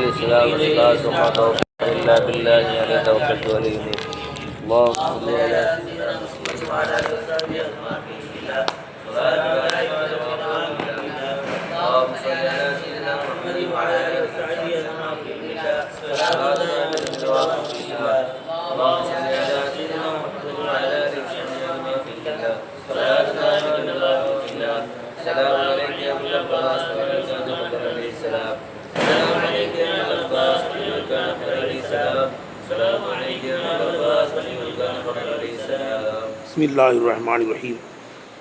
السلام والصلاة وما توفيق إلا بالله عليه توكلت وإليه أنيب. اللهم صل على سيدنا محمد وعلى آله وصحبه أجمعين. اللهم صل على سيدنا محمد وعلى آله وصحبه أجمعين. اللهم صل على سيدنا محمد وعلى آله وصحبه أجمعين. السلام عليك يا أبو العباس عليه السلام. السلام عليك يا أبو العباس عليه السلام. السلام عليك يا أبو العباس عليه السلام. بسم الله الرحمن الرحيم.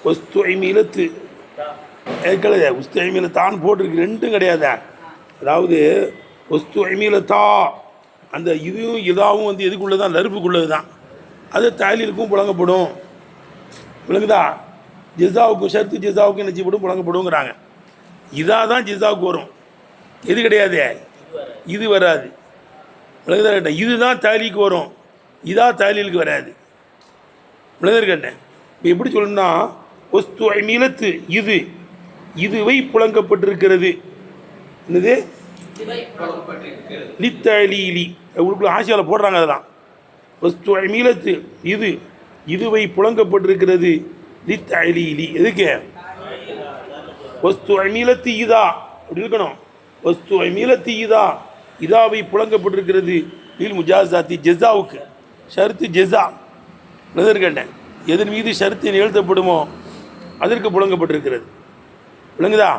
வஸ்துஇமிலத்து ஏற்கனவே உஸ்துஇமிலத்தான் போட்டிருக்கு, ரெண்டும் கிடையாதா. அதாவது வஸ்துஇமிலத்தா அந்த இதுவும் இதாகவும் வந்து எதுக்குள்ளது தான், லருப்புக்குள்ளது தான். அது தாலீலுக்கும் புழங்கப்படும். விளங்குதா? ஜிசாவுக்கும் ஷர்த்து ஜிசாவுக்கும் என்ன செய்யப்படும், புழங்கப்படுங்கிறாங்க. இதா தான் ஜிசாவுக்கு வரும், எது கிடையாது, இது வராது. விளங்குதா கேட்டேன்? இதுதான் தாலிக்கு வரும், இதா தாலீலுக்கு வராது. விளங்குதா கேட்டேன்? இப்போ எப்படி சொல்லணும்னா வஸ்துஇமிலத்து இது, இதுவை புழங்கப்பட்டிருக்கிறது. என்னது? லித்தலீலி. உங்களுக்குள்ள ஆசியாவில் போடுறாங்க அதெல்லாம். வஸ்துஇமிலத்து இது, இதுவை புழங்கப்பட்டிருக்கிறது. லித்தலீலி எதுக்கு? வஸ்துஇமிலத்து இதா அப்படி இருக்கணும். வஸ்துஇமிலத்து இதா, இதாவை புழங்கப்பட்டிருக்கிறது. லில் முஜாசாத்தி ஜெஸாவுக்கு, ஷர்த்து ஜெஸா. கேட்டேன், எதன் மீது ஷர்த்து நிகழ்த்தப்படுமோ அதற்கு புழங்கப்பட்டிருக்கிறது. விளங்குதா?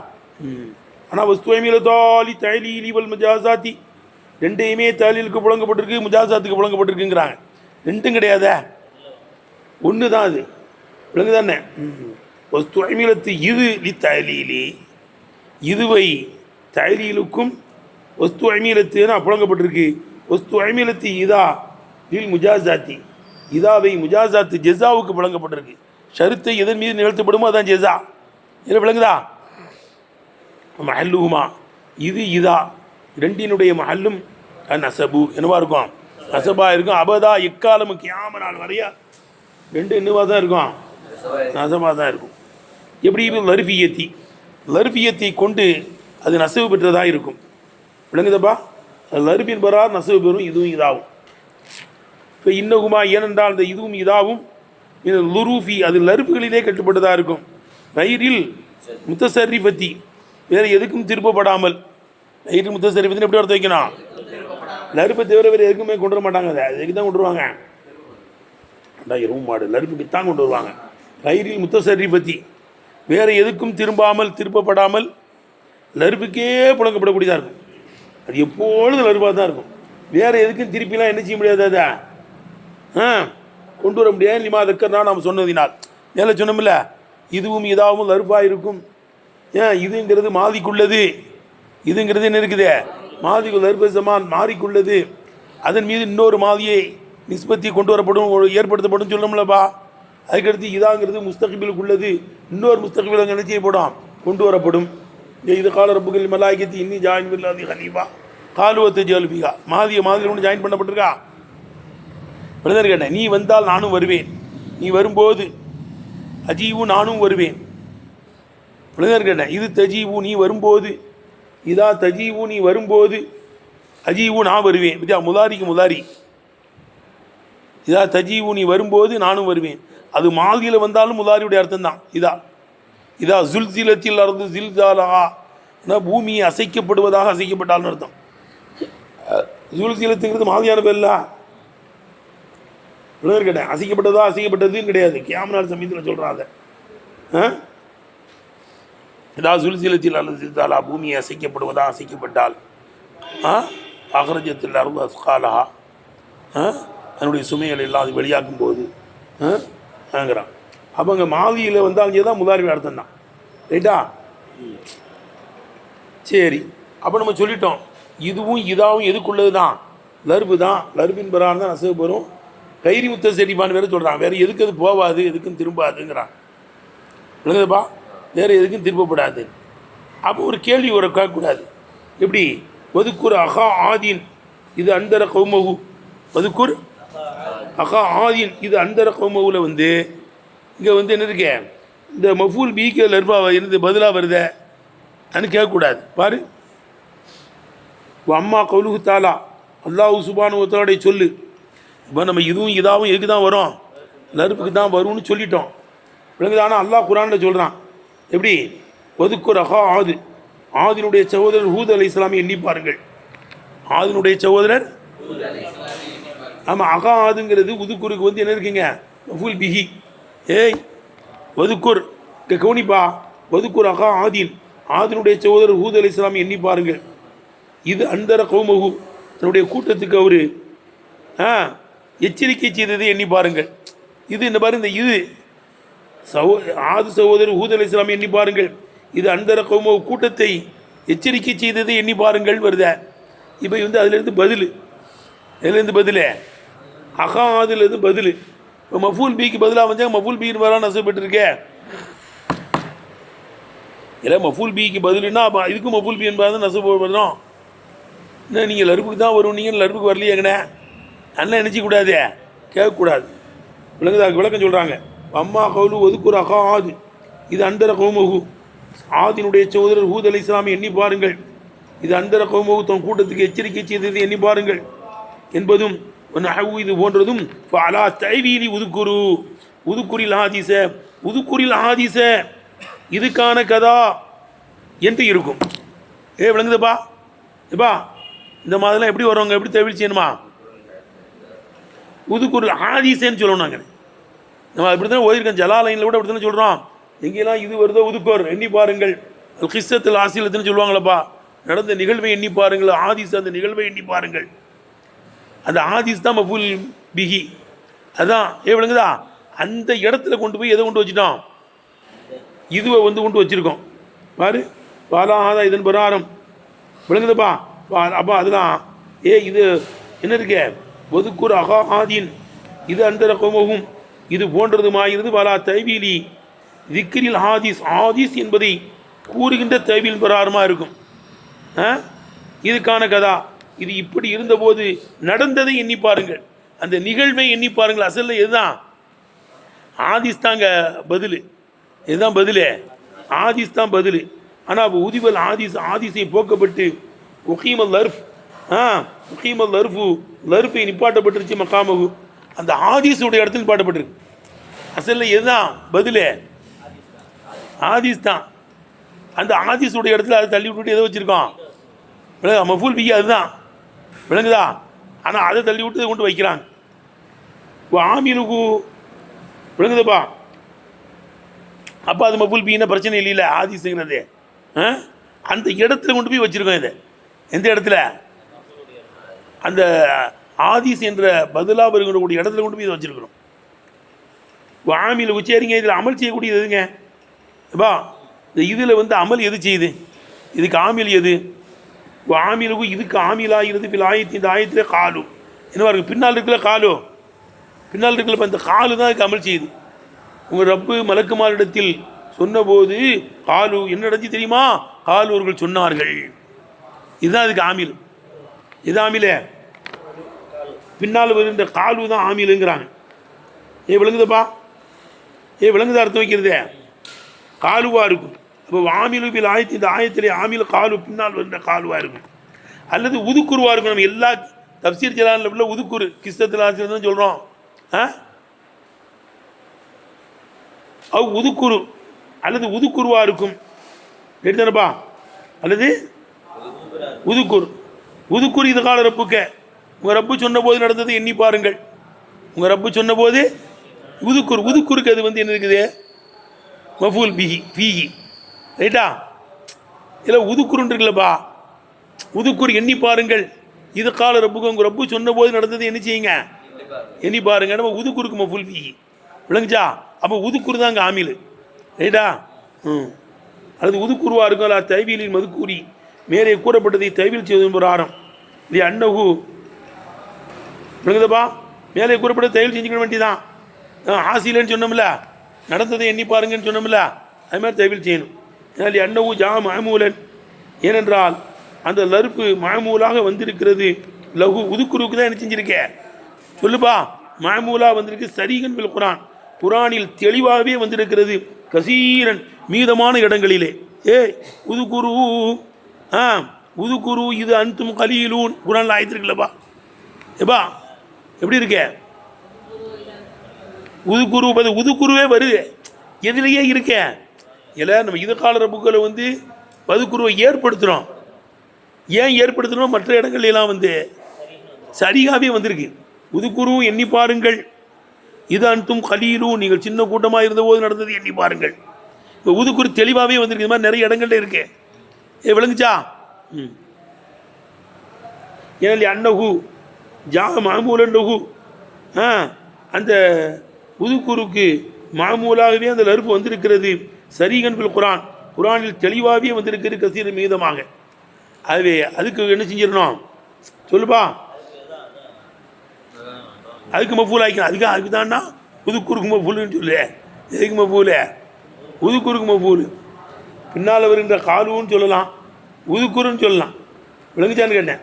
ஆனால் வஸ்துஇமிலத்தாலி தலீலி வல் முஜாசாத்தி ரெண்டையுமே தாலீலுக்கு புழங்கப்பட்டிருக்கு, முஜாசாத்துக்கு புழங்கப்பட்டிருக்குங்கிறாங்க. ரெண்டும் கிடையாதே, ஒன்று தான் அது. விளங்குதானே? வஸ்துஇமிலத்து இது லி தலீலி, இதுவை தலீலுக்கும் வஸ்துஇமிலத்துனா புழங்கப்பட்டிருக்கு. வஸ்துஇமிலத்து இதா லில் முஜாசாத்தி, இதாவை முஜாசாத்து ஜெஸாவுக்கு புழங்கப்பட்டிருக்கு. ஷருத்தை எதன் மீது நிகழ்த்தப்படுமோ அதான் ஜெஸா. இதில் விளங்குதா? மஹல்லுஹுமா இது இதா ரெண்டினுடைய மஹல்லும் நசபு என்னவா இருக்கும், நசபாக இருக்கும். அபதா எக்காலம் கியாம நாள் வரையா ரெண்டு என்னவா தான் இருக்கும், நசபாக தான் இருக்கும். எப்படி லர்ஃபியத்தி, லர்ஃபியத்தை கொண்டு அது நசவு பெற்றதாக இருக்கும். விளங்குதப்பா? லர்ஃபின் பெறார் நசவு பெறும், இதுவும் இதாகும். இப்போ இன்னகுமா ஏனென்றால் இந்த இதுவும் இதாவும் இந்த லுரூஃபி அது லருப்புகளிலே கட்டுப்பட்டதாக இருக்கும். ரயிரில் முத்தசரிஃபத்தி வேறு எதுக்கும் திருப்பப்படாமல். ரயிரில் முத்தசரிஃபத்தின்னு எப்படி அர்த்தம் வைக்கணும்? லருப்பை தவிர வேறு எதுக்குமே கொண்டு வர மாட்டாங்க. அதை அதுக்கு தான் கொண்டு வருவாங்க. எருவு மாடு லருப்புக்கு தான் கொண்டு வருவாங்க. ரயிரில் முத்தசரிஃபத்தி வேறு எதுக்கும் திருப்பப்படாமல் லருப்புக்கே புழங்கப்படக்கூடியதாக இருக்கும். அது எப்பொழுதும் லருப்பாக தான் இருக்கும். வேறு எதுக்கும் திருப்பிலாம் என்ன செய்ய முடியாது, அதை கொண்டு வர முடியாது. லிமா தக்கர்னா நாம் சொன்னதினால் மேலே சொன்னோம்ல, இதுவும் இதாகவும் லருப்பாக இருக்கும். இதுங்கிறது மாதிக்குள்ளது, இதுங்கிறது என்ன இருக்குது, மாதிக்கு லருப்பு சமான் மாறிக்குள்ளது. அதன் மீது இன்னொரு மாதியை நிஸ்பத்தி கொண்டு வரப்படும், ஏற்படுத்தப்படும் சொல்லணும்லப்பா. அதுக்கடுத்து இதாங்கிறது முஸ்தகிபிலுக்கு உள்ளது, இன்னொரு முஸ்தகிபில் அங்கே என்ன செய்யப்படும், கொண்டு வரப்படும். இது கால ரப்புகள் மலாய்க்கத்தி இன்னி ஜாயின் பில்லாதி ஹலீஃபா காலுவத்தை ஜல்ஃபிகா மாதியை மாதிரி ஒன்று ஜாயின் பண்ணப்பட்டிருக்கா. பிரதர் கேட்டேன், நீ வந்தால் நானும் வருவேன், நீ வரும்போது அஜீவு நானும் வருவேன். பிரதர் கேட்டேன், இது தஜீவு நீ வரும்போது, இதா தஜீவு நீ வரும்போது, அஜீவு நான் வருவேன். இதா முதாரிக்கு முதாரி. இதா தஜீவு நீ வரும்போது நானும் வருவேன். அது மாதியில் வந்தாலும் முதாரியுடைய அர்த்தம் தான். இதா ஜுல்சிலத்தில் அர்து ஜில்ஜாலா, பூமியை அசைக்கப்படுவதாக அசைக்கப்பட்டால்னு அர்த்தம். ஜுல்சிலத்துங்கிறது மாதிரியான பேர்ல கேட்டேன். அசைக்கப்பட்டதா அசைக்கப்பட்டதுன்னு கிடையாது, கியாமத் சமயத்தில் சொல்கிறாங்க. இதா ஜுல்சிலத்தில் அர்து ஜில்ஜாலா, பூமியை அசைக்கப்படுவதாக அசைக்கப்பட்டால், அஹ்ரஜத்தில் அர்து அஸ்காலா, அதனுடைய சுமைகள் எல்லாம் அது வெளியாக்கும் போது ங்கிறான். அப்போ அங்கே மாதியில் வந்தாலும் தான் முதாரி அர்த்தம் தான். ரைட்டா? சரி, அப்போ நம்ம சொல்லிட்டோம், இதுவும் இதாவும் எதுக்குள்ளது தான், லர்பு தான். லர்பின் பெறான் தான் நசவு பெறும். கைரி முத்த செடிப்பான்னு வேறு சொல்கிறான். வேறு எதுக்கு அது போவாது, எதுக்கும் திரும்பாதுங்கிறான். விளங்குதுப்பா? வேறு எதுக்கும் திருப்பப்படாது. அப்போ ஒரு கேள்வி ஒரு கேட்கக்கூடாது. எப்படி? வதுக்குர் அஹா ஆதீன் இது அந்தர கௌமகு, வதுக்குர் அஹா ஆதீன் இது அந்தர கௌமகுல வந்து இங்கே வந்து என்ன இருக்கே, இந்த மஃபூல் பீக்கு லர்பா என்னது பதிலாக வருத அன்னு கேட்கக்கூடாது. பாரு, அம்மா கவுலுகு தாலா அல்லாஹ் சுப்ஹானஹு வ தஆலாவுடைய சொல்லு. இப்போ நம்ம இதுவும் இதாகவும் எதுக்கு தான் வரும்? லருப்புக்கு தான் வரும்னு சொல்லிட்டோம். விளங்குது. ஆனால் அல்லாஹ் குர்ஆனில் சொல்கிறான் எப்படி? ஒதுக்குர் அஹா ஆது, ஆதினுடைய சகோதரர் ஹூத் அலைஹிஸ்ஸலாமை எண்ணி பாருங்கள். ஆதினுடைய சகோதரர் ஆமாம், அகா ஆதுங்கிறது உதுக்குருக்கு வந்து என்ன இருக்குங்க? மஃபூல் பிஹி. ஏய் ஒதுக்குர் கவுனிப்பா, ஒதுக்குர் அகா ஆதீன், ஆதினுடைய சகோதரர் ஹூத் அலைஹிஸ்ஸலாமை எண்ணி பாருங்கள். இது அந்தர கௌமஹு, தன்னுடைய கூட்டத்துக்கு அவர் எச்சரிக்கை செய்ததை எண்ணி பாருங்கள். இது இந்த பாரு, இந்த இது ஆது சகோதரர் ஹூத் அலைஹிஸ்ஸலாமை எண்ணி பாருங்கள். இது அந்தர கௌமஹு, கூட்டத்தை எச்சரிக்கை செய்ததை எண்ணி பாருங்கள் வருத. இப்போ வந்து அதுலேருந்து பதில், எதுலேருந்து பதில்? அகா ஆதுலேருந்து பதில். இப்போ மஃபூல் பிக்கு பதிலாக வந்தால் மஃபூல் பின்னு வர நசப்பட்டுருக்கே. இல்லை மஃபூல் பிக்கு பதிலுன்னா அப்போ இதுக்கும் மஃபூல் பி என்பது நசப்பு வரணும். என்ன நீங்கள் லருப்புக்கு தான் வரும், நீங்கள் லருப்புக்கு வரலையேங்கண்ணே அண்ணன் நினச்சிக்கூடாது, கேட்கக்கூடாது. விளங்குது. விளக்கம் சொல்கிறாங்க. அம்மா கவுலு ஒதுக்குர் அகா ஆது, இது அந்தர கௌமஹு, ஆதினுடைய சகோதரர் ஹூத் அலைஹிஸ்ஸலாமை எண்ணி பாருங்கள். இது அந்தர கௌமஹு, தன் கூட்டத்துக்கு எச்சரிக்கை செய்ததை எண்ணி பாருங்கள் என்பதும் இது போன்றதும் அலா தைவீலி உதுக்குரு, உதுக்குரில் ஹாதிஸ, உதுக்குரில் ஹாதிஸ, இதுக்கான கதா என்று இருக்கும். விளங்குதுப்பா? எப்பா இந்த மாதிரிலாம் எப்படி வருவாங்க? எப்படி தவிழ் செய்யணுமா? உதுக்குரில் ஹாதிஸன்னு சொல்லணும். நாங்கள் நம்ம அப்படி தானே ஓதிருக்கோம். ஜலாலைனில் கூட அப்படி தானே சொல்கிறோம். எங்கெல்லாம் இது வருதோ உதுக்கோர் எண்ணி பாருங்கள். கிஸ்ஸத்தில் ஆசிலத்துன்னு சொல்லுவாங்களப்பா, நடந்த நிகழ்வை எண்ணி பாருங்கள். ஆதிஸ், அந்த நிகழ்வை எண்ணி பாருங்கள். அந்த ஆதிஸ் தான் மஃபூல் பிஹி. அதுதான் விளங்குதா? அந்த இடத்துல கொண்டு போய் எதை கொண்டு வச்சுட்டோம்? இதுவை வந்து கொண்டு வச்சுருக்கோம் பாரு. பாலாஹாதா இதன் பிரகாரம் விளங்குதுப்பா. அப்போ அதுதான் இது என்ன இருக்கே? ஒதுக்குர் அகா ஆதீன், இது அந்தர கௌமஹும், இது போன்றதுமாகிறது. பாலா தைவீலி திக்ரில் ஹாதிஸ், ஆதிஸ் என்பதை கூறுகின்ற தைவீல் பிரகாரமாக இருக்கும். இதுக்கான கதா, இது இப்படி இருந்தபோது நடந்ததை எண்ணி பாருங்கள், அந்த நிகழ்வை எண்ணி பாருங்கள். அசலில் இதுதான் ஆதிஸ் தாங்க பதில். இதுதான் பதில், ஆதிஸ் தான் பதில். ஆனால் அப்போ உதிவல் ஆதிஸ், ஆதிஸை போக்கப்பட்டு உகீமல் லர்ஃப், உகீமல் லர்ஃபு, லர்ஃபை நிப்பாட்டப்பட்டுருச்சு. மக்காமகு, அந்த ஆதிஸுடைய இடத்துல நிப்பாட்டப்பட்டிருக்கு. அசலில் இதுதான் பதில், ஆதிஸ் தான். அந்த ஆதிஸுடைய இடத்துல அதை தள்ளி விட்டுட்டு எதை வச்சுருக்கோம்? மஃபூல் பிஹி அதுதான். விளங்குதா? ஆனால் அதை தள்ளி விட்டு இதை கொண்டு வைக்கிறாங்க. ஆமிலுகு விளங்குதுப்பா. அப்போ அது மஃபூல் பிஹின்னா பிரச்சனை இல்லைல்ல. ஆதிஸுங்கிறது அந்த இடத்துல கொண்டு போய் வச்சுருக்கோம். இதை எந்த இடத்துல? அந்த ஆதிஸ் என்ற பதிலாக வருகிற இடத்துல கொண்டு போய் இதை வச்சுருக்கிறோம். ஆமிலுகு சரிங்க. இதில் அமல் செய்யக்கூடியது எதுங்க? அப்பா இந்த இதில் வந்து அமல் எது செய்யுது? இதுக்கு ஆமில் எது? ஆமிலுகு இதுக்கு ஆமிலாகிறது. பில் ஆயத்து, இந்த ஆயத்தில் காலு என்னவா இருக்குது? பின்னால் இருக்குல்ல காலு, பின்னால் இருக்குல்ல, இப்போ இந்த காலு தான் இதுக்கு அமல் செய்யுது. உங்கள் ரப்பு மலக்குமாரிடத்தில் சொன்னபோது காலு என்ன நடந்துச்சு தெரியுமா? காலு அவர்கள் சொன்னார்கள். இதுதான் அதுக்கு ஆமில். இது ஆமிலே பின்னால் வருகின்ற காலு தான் ஆமிலுங்கிறாங்க. விளங்குதப்பா? விளங்குதா? அர்த்தம் வைக்கிறதே காலுவாக இருக்கும். இப்போ ஆமிலு பில் ஆயத்து, இந்த ஆயத்திலே ஆமில் காலு பின்னால் வருகின்ற காலுவாக இருக்கும். அல்லது உதுக்குருவாக இருக்கும். நம்ம எல்லா தப்சீர் ஜலானில் உள்ள உதுக்குரு கிஸ்தத்தில் ஆசிரியர் தான் சொல்கிறோம். உதுக்குரு அல்லது உதுக்குருவாக இருக்கும். எடுத்தானப்பா? அல்லது உதுக்குரு, உதுக்குரு இது கால ரப்புக்க, உங்கள் ரப்பு சொன்ன போது நடந்ததை எண்ணி பாருங்கள். உங்கள் ரப்பு சொன்ன போது உதுக்குரு, உதுக்குருக்கு அது வந்து என்ன இருக்குது? மஃபூல் பிஹி, பிஹி. ரைட்டா? இல்லை உதுக்குருன்னு இருக்குல்லப்பா, உதுக்குரு எண்ணி பாருங்கள். இது கால ரப்புக்கு, உங்கள் ரப்பு சொன்ன போது நடந்ததை என்ன செய்யுங்க? எண்ணி பாருங்க. நம்ம உதுக்குருக்கு மஃபூல் பிஹி. விளங்குச்சா? அப்போ உதுக்குரு தான் அங்கே ஆமில். ரைட்டா? அல்லது உதுக்குருவாக இருக்கும். அல்ல தைவீலின் மதுக்கூறி, மேலே கூறப்பட்டதை தைவீல் செய்வதன் ஒரு ஆரம். இது அன்னகு விளங்குதப்பா? மேலே கூறப்பட்ட தைவீல் செஞ்சுக்க வேண்டியதான். ஆசிலன்னு சொன்னோம்ல, நடந்ததை எண்ணி பாருங்கன்னு சொன்னோம்ல, அது மாதிரி தைவீல் செய்யணும். ஏன்னா அன்னவு ஜா மாமூலன், ஏனென்றால் அந்த லருப்பு மாமூலாக வந்திருக்கிறது. லகு உதுக்குருக்கு தான் என்ன செஞ்சிருக்கேன் சொல்லுப்பா? மாமூலாக வந்திருக்கு. சரீகன் பில் குரான், குரானில் தெளிவாகவே வந்திருக்கிறது. கசீரன் மீதமான இடங்களிலே. உதுக்குரு உதுகுரு இது அன்தும் கலீலூன் குரான்ல ஆயித்திருக்குல்லப்பா எப்பா எப்படி இருக்க உதுகுரு உதுகுருவே வருது எதுலேயே இருக்க இல்லை நம்ம இது கால ரப்புக்களை வந்து வதுக்குருவை ஏற்படுத்துகிறோம். ஏன் ஏற்படுத்துகிறோம்? மற்ற இடங்கள்லாம் வந்து சரியாகவே வந்திருக்கு. உதுகுரு எண்ணி பாருங்கள், இது அன்தும் கலீலூன் நீங்கள் சின்ன கூட்டமாக இருந்தபோது நடந்தது எண்ணி பாருங்கள். இப்போ உதுகுரு தெளிவாகவே வந்திருக்கு. இது மாதிரி நிறைய இடங்கள்ல இருக்கு. விளங்குச்சா? ஏன் அன்னகு ஜாக மாமூலன்னகு அந்த உதுகுருக்கு மாமூலாகவே அந்த லர்ஃப் வந்திருக்கிறது. சரீகன் பில் குரான் குரானில் தெளிவாகவே வந்திருக்கிறது கசீர் மீதமாக. அதுவே அதுக்கு என்ன செஞ்சிடணும் சொல்லுப்பா? அதுக்கு மஃபூல் ஆகிக்கணும். அதுக்கு தான்னா உதுக்குருக்கு மஃபூலுன்னு சொல்லு. எதுக்கு மஃபூல்? உதுக்குருக்கு மஃபூல். பின்னால் வருகின்ற காலுன்னு சொல்லலாம், உதுக்குருன்னு சொல்லலாம். விளங்குச்சான்னு கேட்டேன்.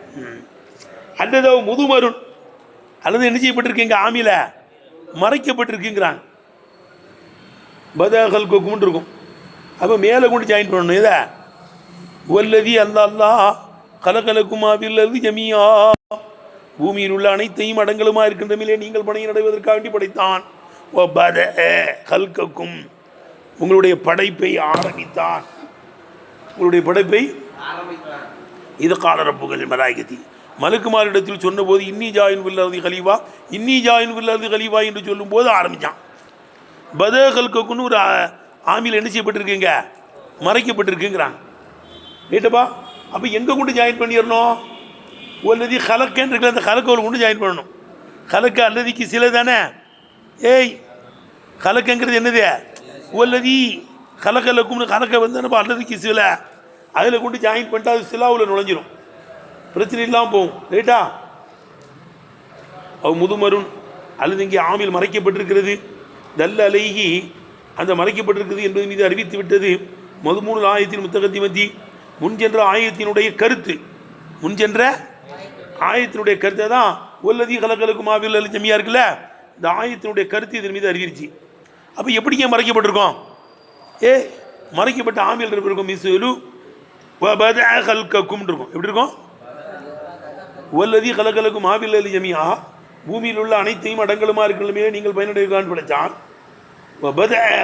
அல்லது முதுமருன் அல்லது என்ன செய்யப்பட்டிருக்கீங்க? ஆமில மறைக்கப்பட்டிருக்குங்கிறாங்க. பதகல் கொக்கும்னு இருக்கும். அப்போ மேலே கொண்டு ஜாயின் பண்ணணும். இதை வல்லதி அல்லா கலகலக்குமாவில்லது ஜமியா பூமியில் உள்ள அனைத்தையும் அடங்கலுமா இருக்கின்ற மேலே நீங்கள் பணியை நடைவதற்காக வேண்டி படைத்தான். கல்கக்கும் உங்களுடைய படைப்பை ஆரம்பித்தான். உங்களுடைய படைப்பை இது கால ரப்புகள் மலாய்கத்தி மலக்குமாரிடத்தில் சொன்னபோது இன்னி ஜாயின் வில்லாதி கலீவா இன்னி ஜாயின் வில்லாதி கலீவா என்று சொல்லும்போது ஆரம்பித்தான். பத கல்கக்குன்னு ஒரு ஆமியில் என்ன செய்யப்பட்டிருக்குங்க? மறைக்கப்பட்டிருக்குங்கிறாங்க. ரைட்டப்பா? அப்போ எங்கே கொண்டு ஜாயின் பண்ணிடணும்? ஒல்லதி கலக்கன்னு இருக்குல்ல, அந்த கலக்கோல் கொண்டு ஜாயின் பண்ணணும். கலக்க அல்லதிக்கு சிலை தானே. ஏய் கலக்கங்கிறது என்னது? ஒல்லதி கலக்கலக்கும்னு கலக்க வந்து அல்லதிக்கு சிலை அதில் கொண்டு ஜாயின் பண்ணிட்டு அது சிலாவில் நுழைஞ்சிடும், பிரச்சனை இல்லாமல் போகும். ரைட்டா? அவ் முதுமருன் அல்லது இங்கே ஆமில் மறைக்கப்பட்டிருக்கிறது. தல்ல அலைகி அந்த மறைக்கப்பட்டிருக்கிறது என்பது மீது அறிவித்து விட்டது. மதுமூணு ஆயத்தின் முத்தகத்தி மத்தி முன்சென்ற ஆயத்தினுடைய கருத்து, முன்சென்ற ஆயத்தினுடைய கருத்தை தான் ஒல்லதி கலக்கலுக்கும் ஆவில் அல்ல ஜமியா இருக்குல்ல, இந்த ஆயத்தினுடைய கருத்து இதன் மீது அறிவிச்சு. அப்போ எப்படிங்க மறைக்கப்பட்டிருக்கோம்? மறைக்கப்பட்ட ஆமில் இருக்கும் மிசுலு கல்கக்கும் இருக்கும். எப்படி இருக்கும்? ஒல்லதி கலக்கலுக்கும் ஆவில் அல்ல ஜமியா பூமியில் உள்ள அனைத்தையும் அடங்கலுமா இருக்கிற நீங்கள் பயனடைவான் படைத்தான்.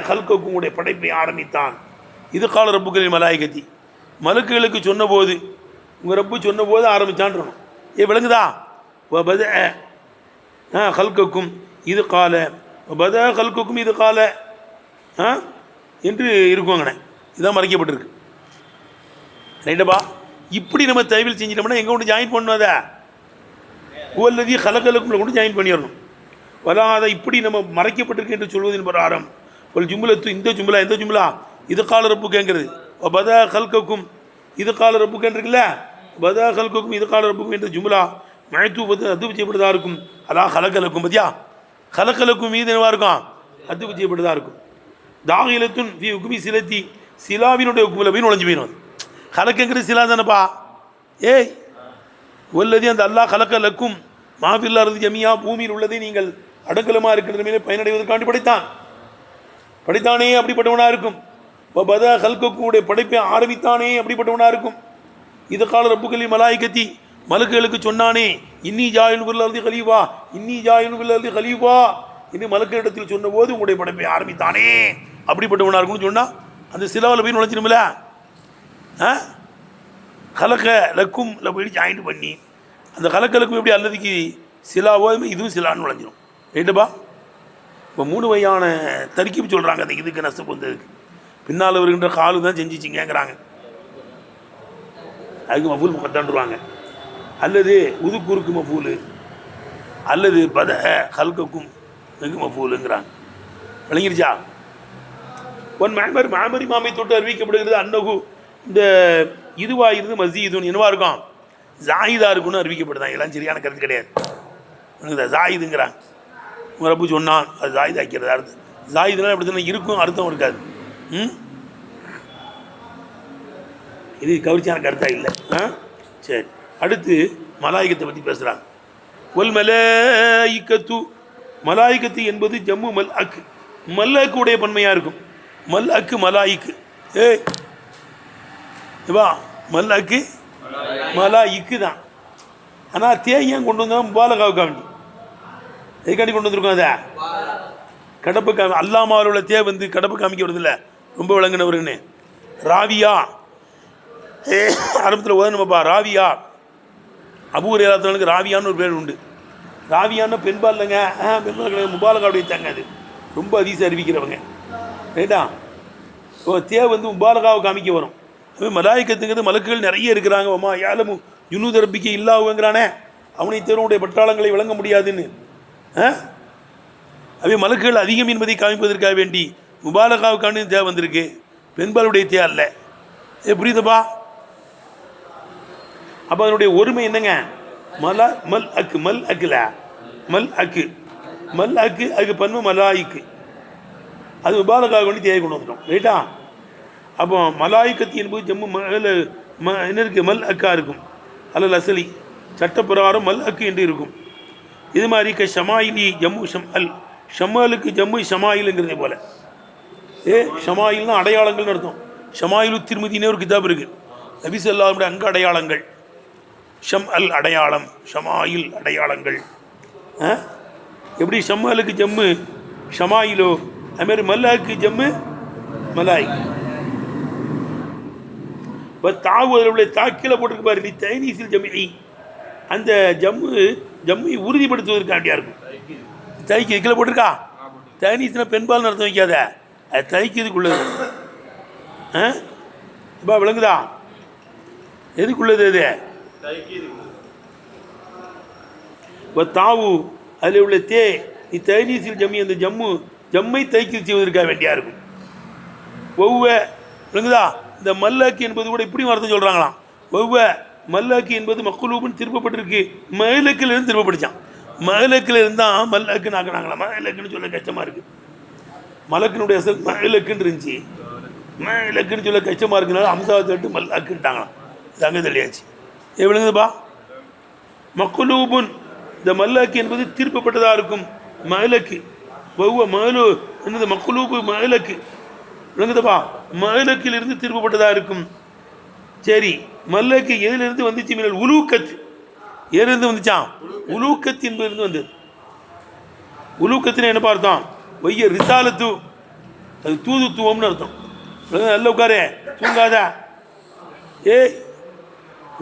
கல்கக்கும் உடைய படைப்பை ஆரம்பித்தான். இது கால ரப்புகளின் மலாய்கத்தி மலக்குகளுக்கு சொன்னபோது உங்கள் ரப்பு சொன்னபோது ஆரம்பித்தான்றணும். விளங்குதா? கல்கக்கும் இது கால பத கல்கக்கும் இது கால என்று இருக்குவாங்கண்ணே. இதுதான் மறைக்கப்பட்டிருக்கு. ரைட்டப்பா? இப்படி நம்ம தயவில் செஞ்சிட்டோம்னா எங்கே கொண்டு ஜாயின் பண்ணணும்? அதை ஒல்லதி கலக்கலுக்குள்ள கொண்டு ஜாயின் பண்ணிடணும். வராத இப்படி நம்ம மறைக்கப்பட்டிருக்கு என்று சொல்வதின் பிரகாரம் ஒரு ஜும்லத்து இந்த ஜும்லா எந்த ஜும்லா? இது கால ரப்புக்குங்கிறது. பத கல்கக்கும் இது கால ரப்புக்குன்றிருக்குல்ல, பத கல்கக்கும் இது கால ரப்புக்கும் என்ற ஜும்லா மழைத்து அது செய்யப்பட்டதாக இருக்கும். அதான் கலக்கலக்கும். பத்தியா? கலக்கலக்கும் மீது என்னவா இருக்கும்? அது செய்யப்பட்டதாக இருக்கும். தாகிலத்துன் உக்குமி சிலத்தி சிலாவினுடைய உக்குமில் போய் நுழைஞ்சு போயிடும். கலக்கங்கிறது சிலா தானப்பா. ஒல்லதி அந்த அல்லா கலக்கலக்கும் மாவில்லாரது ஜமியா பூமியில் உள்ளதை நீங்கள் அடங்கலமாக இருக்கின்ற மேலே பயனடைவதற்காண்டி படைத்தானே அப்படிப்பட்டவனாக இருக்கும். பத கல்கக்குடைய படைப்பை ஆரம்பித்தானே அப்படிப்பட்டவனாக இருக்கும். இது கால ரப்புகளின் மலாய்கத்தி மலக்குகளுக்கு சொன்னானே இன்னி ஜாயின் வில்லாதி கலீவா இன்னி ஜாயின் வில்லாதி கலீவா என்று மலக்கிடத்தில் சொன்னபோது உங்களுடைய படைப்பை ஆரம்பித்தானே அப்படிப்பட்டவனாக இருக்கும்னு சொன்னால் அந்த சிலாவில் போய் நுழைச்சிருமில்ல. கலக்க லக்கும் போய் ஜாயின் பண்ணி அந்த கலக்கலுக்கும் எப்படி அல்லதுக்கு சிலாவோ இதுவும் சிலான்னு நுழைஞ்சிடும். ரைட்டுப்பா? இப்போ 3 வகையான தர்க்கீப் சொல்கிறாங்க. அந்த இதுக்கு நஷ்டம் வந்ததுக்கு பின்னால் வருகின்ற காலு தான் செஞ்சிச்சிங்கிறாங்க. அதுக்கு மஃபூல் முகத்தாண்டுருவாங்க. அல்லது உதுக்குருக்கு மஃபூலு அல்லது பத கல்கக்கும் மஃபூலுங்கிறாங்க. விளங்கிருச்சா? ஒன் மாமரி மாமை தொட்டு அறிவிக்கப்படுகிறது. அன்னகு இந்த இதுவாக இருந்து மஸ்ஜிதுன்னு என்னவா இருக்கும்? ஜாயிதா இருக்குன்னு அறிவிக்கப்படுதான். எல்லாம் சரியான கருத்து கிடையாது. ஜாயிதுங்கிறாங்க. உங்கள் ரப்பு சொன்னான் அது ஜாயிது ஆக்கிறது. அர்த்தம் ஜாயிதுனா எப்படி சொன்னால் இருக்கும், அர்த்தம் இருக்காது. இது கவர்ச்சியான கருத்தாக இல்லை. சரி, அடுத்து மலாய்கத்தை பற்றி பேசுகிறாங்க. ஒல் மலாய்கத்து மலாய்கத்து என்பது ஜம்மு மல் அக்கு மல்லக்குடைய பன்மையாக இருக்கும். மல் அக்கு மலாய்க்கு வா மல் அக்கு மலாயிக்கு தான். ஆனால் ஏன் கொண்டு வந்தோம் முபாலகாவுக்கா வேண்டி எதுக்காண்டி கொண்டு வந்திருக்கோம் அதை கடப்பு காமி அல்லாமாவில் உள்ள வந்து கடப்பு காமிக்க வருது இல்லை ரொம்ப விளங்கினவருன்னு ராவியா ஆரம்பத்தில் ஓதணுமாப்பா ராவியா அபூர் ஏலாத்தனுக்கு ராவியான்னு ஒரு பேர் உண்டு. ராவியான்னு பெண்பால் இல்லைங்க பெண்பால் கிடையாது முபாலகாவுடைய தாங்க அது ரொம்ப அதிசயம் அறிவிக்கிறவங்க ரைட்டா. வந்து முபாலகாவை காமிக்க வரும். அதுமாதிரி மலாய்க்கத்துங்கிறது மலக்குகள் நிறைய இருக்கிறாங்க. அம்மா யாரும் யுனூத ரப்பிக்க இல்லாவுங்கிறானே அவனை தேர்வுடைய பட்டாளங்களை விளங்க முடியாதுன்னு அவை மலக்குகள் அதிகம் என்பதை காமிப்பதற்காக வேண்டி முபாலகாவுக்கான தேவை வந்திருக்கு. பெண்பாலுடைய தேவை அல்ல. புரியுதுப்பா? அப்போ அதனுடைய ஒருமை என்னங்க மலா மல் அக்கு மல் அக்குல மல் அக்கு மல் அக்கு அதுக்கு பன்மை மலாய்க்கு அது முபாலகாவுக்கு வேண்டி தேவை கொண்டு வந்துட்டோம் ரைட்டா. அப்போ மலாய்க்கத்தி என்பது ஜம்மு என்ன இருக்குது மல் அக்கா இருக்கும் அல்லல் அசலி சட்டப்பிரகாரம் மல் அக்கு என்று இருக்கும். இது மாதிரி ஷமாயிலி ஜம்மு ஷம்அல் ஷம்மாலுக்கு ஜம்மு ஷமாயிலுங்கிறதே போல் ஷமாயில்னா அடையாளங்கள்னு அர்த்தம். ஷமாயிலு திருமதினே ஒரு கிதாப் இருக்குது நபி ஸல்லல்லாஹு அலைஹி அங்க அடையாளங்கள் ஷம்அல் அடையாளம் ஷமாயில் அடையாளங்கள். எப்படி ஷம்மாலுக்கு ஜம்மு ஷமாயிலோ அதுமாரி மல்லாக்கு ஜம்மு மலாய்க்கு. இப்போ தாவு அதில் உள்ள தாக்கில போட்டிருக்கு பாரு நீ தைனீசில் ஜம்மி அந்த ஜம்மை உறுதிப்படுத்துவதற்காண்டியாக இருக்கும். தைக்கு கீழே போட்டிருக்கா தைனீஸ்னா பெண்பால் அர்த்தம் வைக்காத அது தைக்கிறதுக்குள்ளது. இப்போ விளங்குதா எதுக்குள்ளது அது இப்போ தாவு அதில் உள்ள நீ தைனீசில் ஜம்மி அந்த ஜம்மை தைக்கு செய்வதற்காக வேண்டியா இருக்கும். விளங்குதா? இந்த மல்லாக்கி என்பது கூட இப்படி அர்த்தம் சொல்கிறாங்களாம். மல்லாக்கி என்பது மக்குலூபுன்னு திருப்பப்பட்டிருக்கு. மயிலக்கிலிருந்து திருப்பப்படிச்சான். மயிலக்கில் இருந்தால் மல்லாக்குன்னு ஆக்குனாங்களாம். மயிலக்குன்னு சொல்ல கஷ்டமாக இருக்குது. மலக்கினுடைய அசல் மயிலக்குன்னு இருந்துச்சு. மயிலக்குன்னு சொல்ல கஷ்டமாக இருக்குனால அம்சாவை தட்டு மல்லாக்குன்ட்டாங்களாம். இது அங்கே தெளியாச்சு. விளங்குதுப்பா? மக்குலூபுன் இந்த மல்லாக்கி என்பது திருப்பப்பட்டதாக இருக்கும். மயிலக்கு மயிலு என்னது மக்குலூபு மயிலக்கு விளங்குதுப்பா? மயிலக்கில் இருந்து திருப்பப்பட்டதாக இருக்கும். சரி மல்லக்கு எதிலிருந்து வந்துச்சு மீனல் உலூக்கத் எதிலிருந்து வந்துச்சான் உலூக்கத் என்பதிலிருந்து வந்தது. உலூக்கத்துன்னு என்ன பார்த்தோம் வைய ரிசாலத்து அது தூதுத்துவம்னு அர்த்தம். நல்ல உட்காரு தூங்காத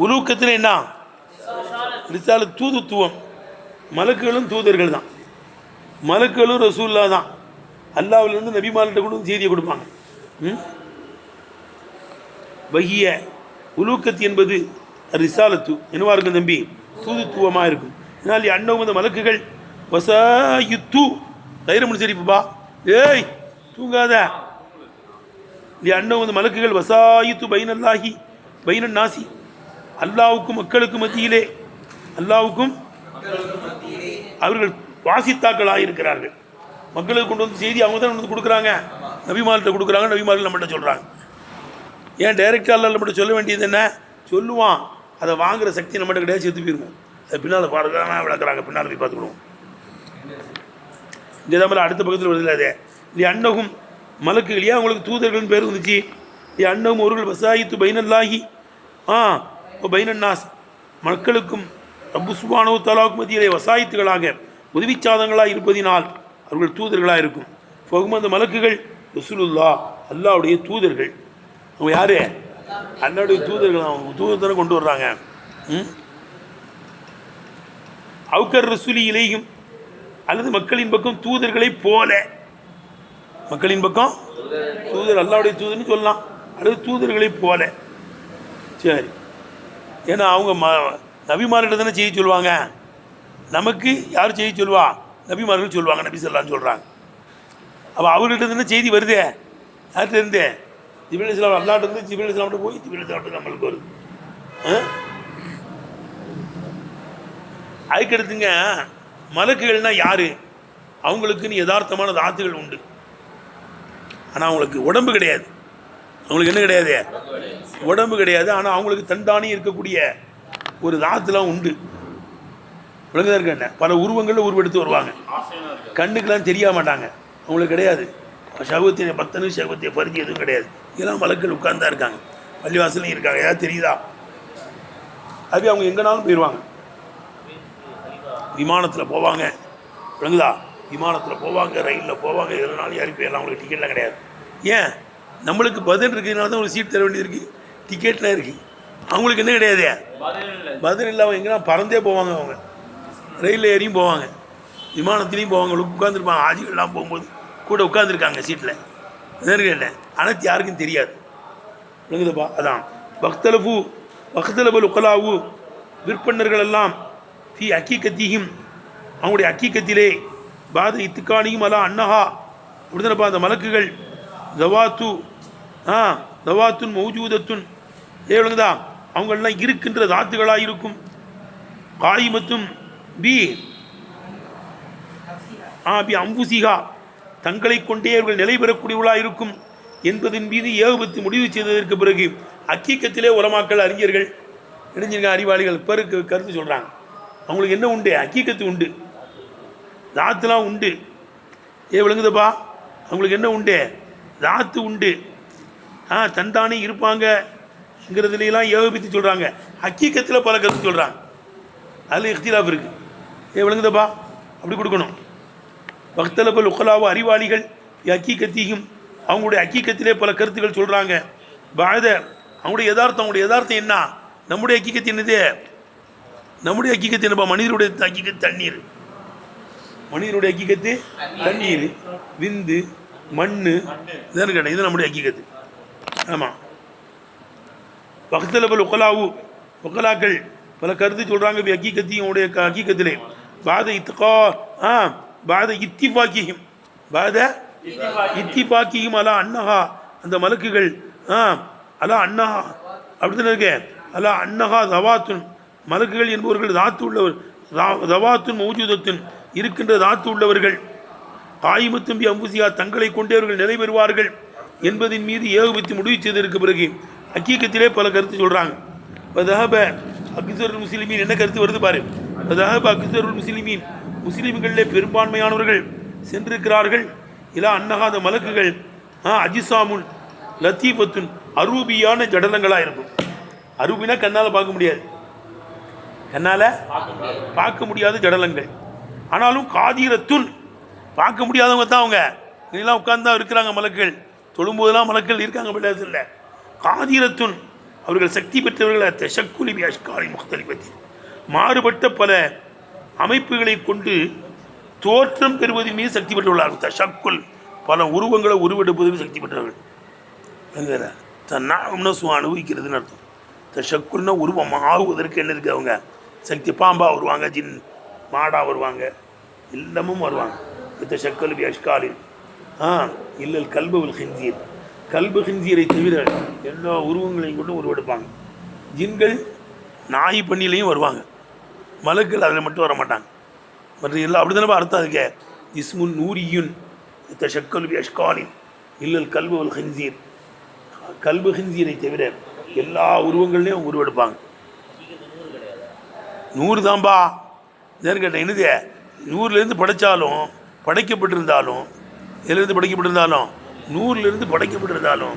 உலூக்கத்தில் என்ன ரிசால தூதுத்துவம். மலக்குகளும் தூதர்கள் தான். மலக்குகளும் ரசூல்லா தான். அல்லாஹ்விலிருந்து நபிமார்கிட்ட கூட செய்தியை கொடுப்பாங்க. வஹிய உலூக்கத் என்பது ரிசாலத்து என்னவா இருக்கும் தம்பி தூதுத்துவமாக இருக்கும். இதனால் அண்ணவும் இந்த மலக்குகள் வசாயுத்து தைரம் சரிப்பா தூங்காத அண்ணவும் இந்த மலக்குகள் வசாயுத்து பைனல்லாஹி பைனன் நாசி அல்லாவுக்கும் மக்களுக்கும் மத்தியிலே அல்லாவுக்கும் அவர்கள் வாசித்தாக்களாக இருக்கிறார்கள். மக்களுக்கு கொண்டு வந்து செய்தி அவங்க தான் வந்து கொடுக்குறாங்க. நபிமார்கிட்ட கொடுக்குறாங்க. நபிமார்கள் நம்மகிட்ட சொல்கிறாங்க. ஏன் டைரெக்டாக அல்ல நம்மகிட்ட சொல்ல வேண்டியது என்ன சொல்லுவான். அதை வாங்குகிற சக்தி நம்மகிட்ட கிடையாது. செத்து போயிருவோம். அது பின்னால் பாடுறாங்க விளக்குறாங்க. பின்னால் போய் பார்த்துக்கிடுவோம். இந்த தான் அடுத்த பக்கத்தில் வருதில்ல அது இது அன்னகும் மலக்குகள் ஏன் அவங்களுக்கு தூதர்கள்னு பேர் வந்துச்சு. இது அன்னகும் அவர்கள் வசாயித்து பைனல்லாஹி பைனன்னாஸ் மக்களுக்கும் ரப்பு சுப்ஹானஹு வ தஆலாவுக்கு மத்தியிலே வசாயித்துகளாக உதவிச்சாதங்களாக இருப்பதினால் அவர்கள் தூதர்களாக இருக்கும். ஃபஹும் அந்த மலக்குகள் ரசூலுல்லாஹ் அல்லாஹ்வுடைய தூதர்கள். அவங்க யாரு அல்லாஹ்வுடைய தூதர்கள். அவங்க தூதரை கொண்டு வர்றாங்க. அவுக்கர் ரசூலி இலையும் அல்லது மக்களின் பக்கம் தூதர்களை போல மக்களின் பக்கம் தூதர் அல்லாஹ்வுடைய தூதர்னு சொல்லலாம் அல்லது தூதர்களை போல. சரி ஏன்னா அவங்க நபிமார்கிட்ட தானே செய்தி சொல்லுவாங்க. நமக்கு யார் செய்தி சொல்லுவா நபிமார்கள் சொல்லுவாங்க. நபி ஸல்லல்லாஹு சொல்கிறாங்க. அப்போ அவர்கிட்ட தானே செய்தி வருது. யார்கிட்ட இருந்து ஜிப்ரீல் இஸ்லாம் அல்லாஹ்ட்ட இருந்து ஜிப்ரீல் இஸ்லாம்கிட்ட போய் ஜிப்ரீல் இஸ்லாம்கிட்ட நம்மளுக்கு வருது. அதுக்கடுத்துங்க மலக்குகள்னால் யார் அவங்களுக்குன்னு யதார்த்தமான தாத்துகள் உண்டு. ஆனால் அவங்களுக்கு உடம்பு கிடையாது. அவங்களுக்கு என்ன கிடையாது உடம்பு கிடையாது. ஆனால் அவங்களுக்கு தண்டானி இருக்கக்கூடிய ஒரு தாத்துலாம் உண்டு. விளங்குதா இருக்க பல உருவங்களில் உருவெடுத்து வருவாங்க. கண்ணுக்கெல்லாம் தெரிய மாட்டாங்க. அவங்களுக்கு கிடையாது சகவத்திய பத்தனு சகவத்திய பரிஞ்சு எதுவும் கிடையாது. இதெல்லாம் மலக்கள் உட்கார்ந்தா இருக்காங்க. பள்ளிவாசலையும் இருக்காங்க. ஏதாவது தெரியுதா அது அவங்க எங்கேனாலும் போயிடுவாங்க. விமானத்தில் போவாங்க, விளங்குதா, விமானத்தில் போவாங்க, ரயிலில் போவாங்க, எதுனாலும் ஏறி போயிடலாம், அவங்களுக்கு டிக்கெட்லாம் கிடையாது. ஏன்? நம்மளுக்கு பதில் இருக்கிறதுனால தான் ஒரு சீட் தர வேண்டியது இருக்குது, டிக்கெட்லாம் இருக்குது. அவங்களுக்கு என்ன கிடையாது, பதில் இல்லை. அவங்க எங்கன்னா பறந்தே போவாங்க, அவங்க ரயிலில் ஏறியும் போவாங்க, விமானத்துலேயும் போவாங்க, உட்காந்துருப்பாங்க. ஆஜிகள்லாம் போகும்போது கூட உட்காந்துருக்காங்க சீட்டில், நேர்கல. ஆனால் யாருக்கும் தெரியாது, விளங்குதுப்பா. அதான் பக்தலபு உக்கலாவு விற்பனர்கள் எல்லாம் ஃபி அக்கீக்கத்தியும் அவங்களுடைய அக்கீக்கத்திலே பாத இத்துக்கானியும் அலா அன்னஹா அப்படிதானப்பா. அந்த மலக்குகள் தவாத்துன் மௌஜூதத்துன் விளங்குதா, அவங்களெல்லாம் இருக்கின்ற தாத்துகளாக இருக்கும். காயிமத்தும் பி அம்புசிகா தங்களை கொண்டே அவர்கள் நிலை பெறக்கூடியவர்களாக இருக்கும் என்பதன் மீது ஏகபத்து முடிவு செய்ததற்கு பிறகு அக்கீக்கத்திலே உலமாக்கள் அறிஞர்கள் இணைஞ்சிருக்க அறிவாளிகள் பெருக்கு கருத்து சொல்கிறாங்க. அவங்களுக்கு என்ன உண்டு, அக்கீக்கத்து உண்டு, தாத்துலாம் உண்டு. விளங்குதுப்பா, அவங்களுக்கு என்ன உண்டு, தாத்து உண்டு. தந்தானே இருப்பாங்கங்கிறதுலாம் ஏகபித்து சொல்கிறாங்க. ஹக்கீக்கத்தில் பல கருத்து சொல்கிறாங்க, அதில் இஃப்திலாஃப் இருக்குது. விளங்குதப்பா, அப்படி கொடுக்கணும். பக்தலபல் உக்கலாவோ அறிவாளிகள் ஹக்கீக்கத்தையும் அவங்களுடைய ஹக்கீக்கத்திலே பல கருத்துக்கள் சொல்கிறாங்க. பாத அவங்களுடைய யதார்த்தம் என்ன, நம்முடைய ஹக்கீக்கத்து என்னது, நம்முடைய ஹக்கீக்கத்து என்னப்பா, மனிதனுடைய ஹக்கீக்கத்து தண்ணீர், மனிதனுடைய ஹக்கீக்கத்து தண்ணீர், விந்து, மண், இதானு கேட்டேன், இது நம்முடைய ஹக்கீக்கத்து. ஆமாம். பக்தலபல் உக்கலாக்கள் பல கருத்து சொல்கிறாங்க. ஹக்கீக்கத்தையும் உடைய ஹக்கீக்கத்திலே பாத இத்திபாக்கியும் அலா அன்னஹா அந்த மலக்குகள் அலா அன்னஹா அப்படித்தானே இருக்கு. அலா அன்னஹா தவாத்துன் மலக்குகள் என்பவர்கள் தாத்து உள்ளவர், தவாத்துன் மௌஜூதத்துன் இருக்கின்ற தாத்து உள்ளவர்கள். காயிமத்தும்பி அம்புசியா தங்களை கொண்டவர்கள் நிலை பெறுவார்கள் என்பதின் மீது ஏகபத்தி முடிவு செய்ததற்கு பிறகு ஹக்கீக்கத்திலே பல கருத்து சொல்கிறாங்க. அக்ஸருல் முஸ்லிமீன் என்ன கருத்து வருது பாரு. அக்ஸருல் முஸ்லிமீன் முஸ்லிம்களிலே பெரும்பான்மையானவர்கள் சென்றிருக்கிறார்கள். இலா அன்னஹா அந்த மலக்குகள் அஜிசாமுன் லத்தீஃபத்துன் அரூபியான ஜடலங்களாக இருக்கும். அரூபினா கண்ணால் பார்க்க முடியாது, கண்ணால் பார்க்க முடியாத ஜடலங்கள். ஆனாலும் காதீரத்துன் பார்க்க முடியாதவங்க தான் அவங்க. இதெல்லாம் உட்கார்ந்து தான் இருக்கிறாங்க மலக்குகள், தொழும்போதெல்லாம் மலக்குகள் இருக்காங்க. இல்லை காதீரத்துன் அவர்கள் சக்தி பெற்றவர்கள். தஷக்குலி பி அஷ்காலி முக்தலிஃபத்தி மாறுபட்ட பல அமைப்புகளை கொண்டு தோற்றம் பெறுவதன் மீது சக்தி பெற்றுள்ளார்கள். தஷக்குல் பல உருவங்களை உருவெடுப்பதில் சக்தி பெற்றவர்கள். தன்னாம்னா அனுபவிக்கிறதுன்னு அர்த்தம். தஷக்குல்னா உருவம் ஆகுவதற்கு என்ன இருக்குது, அவங்க சக்தி. பாம்பாக வருவாங்க, ஜின் மாடாக வருவாங்க, எல்லாமும் வருவாங்க. தஷக்குல் பி அஷ்காலில் இல்லல் கல்புல் ஹின்சீர் கல்பு ஹின்சீரை தவிர எல்லா உருவங்களையும் கொண்டு உருவெடுப்பாங்க. ஜின்கள் நாய் பண்ணிலையும் வருவாங்க, மலக்குகள் அதில் மட்டும் வர மாட்டாங்க. மற்ற எல்லாம் அப்படி தானே அர்த்தம். அதுக்கு இஸ்முன் நூரியுன் தஷக்கல் பி அஷ்காலின் இல்லல் கல்புல் ஹின்சீர் கல்பு ஹின்சீரை தவிர எல்லா உருவங்கள்லையும் உருவெடுப்பாங்க. 100 தான்பா ஏன்னு கேட்டேன். என்னது 100லேருந்து படைத்தாலும் படைக்கப்பட்டிருந்தாலும், எதுலேருந்து படைக்கப்பட்டிருந்தாலும் 100லேருந்து படைக்கப்பட்டிருந்தாலும்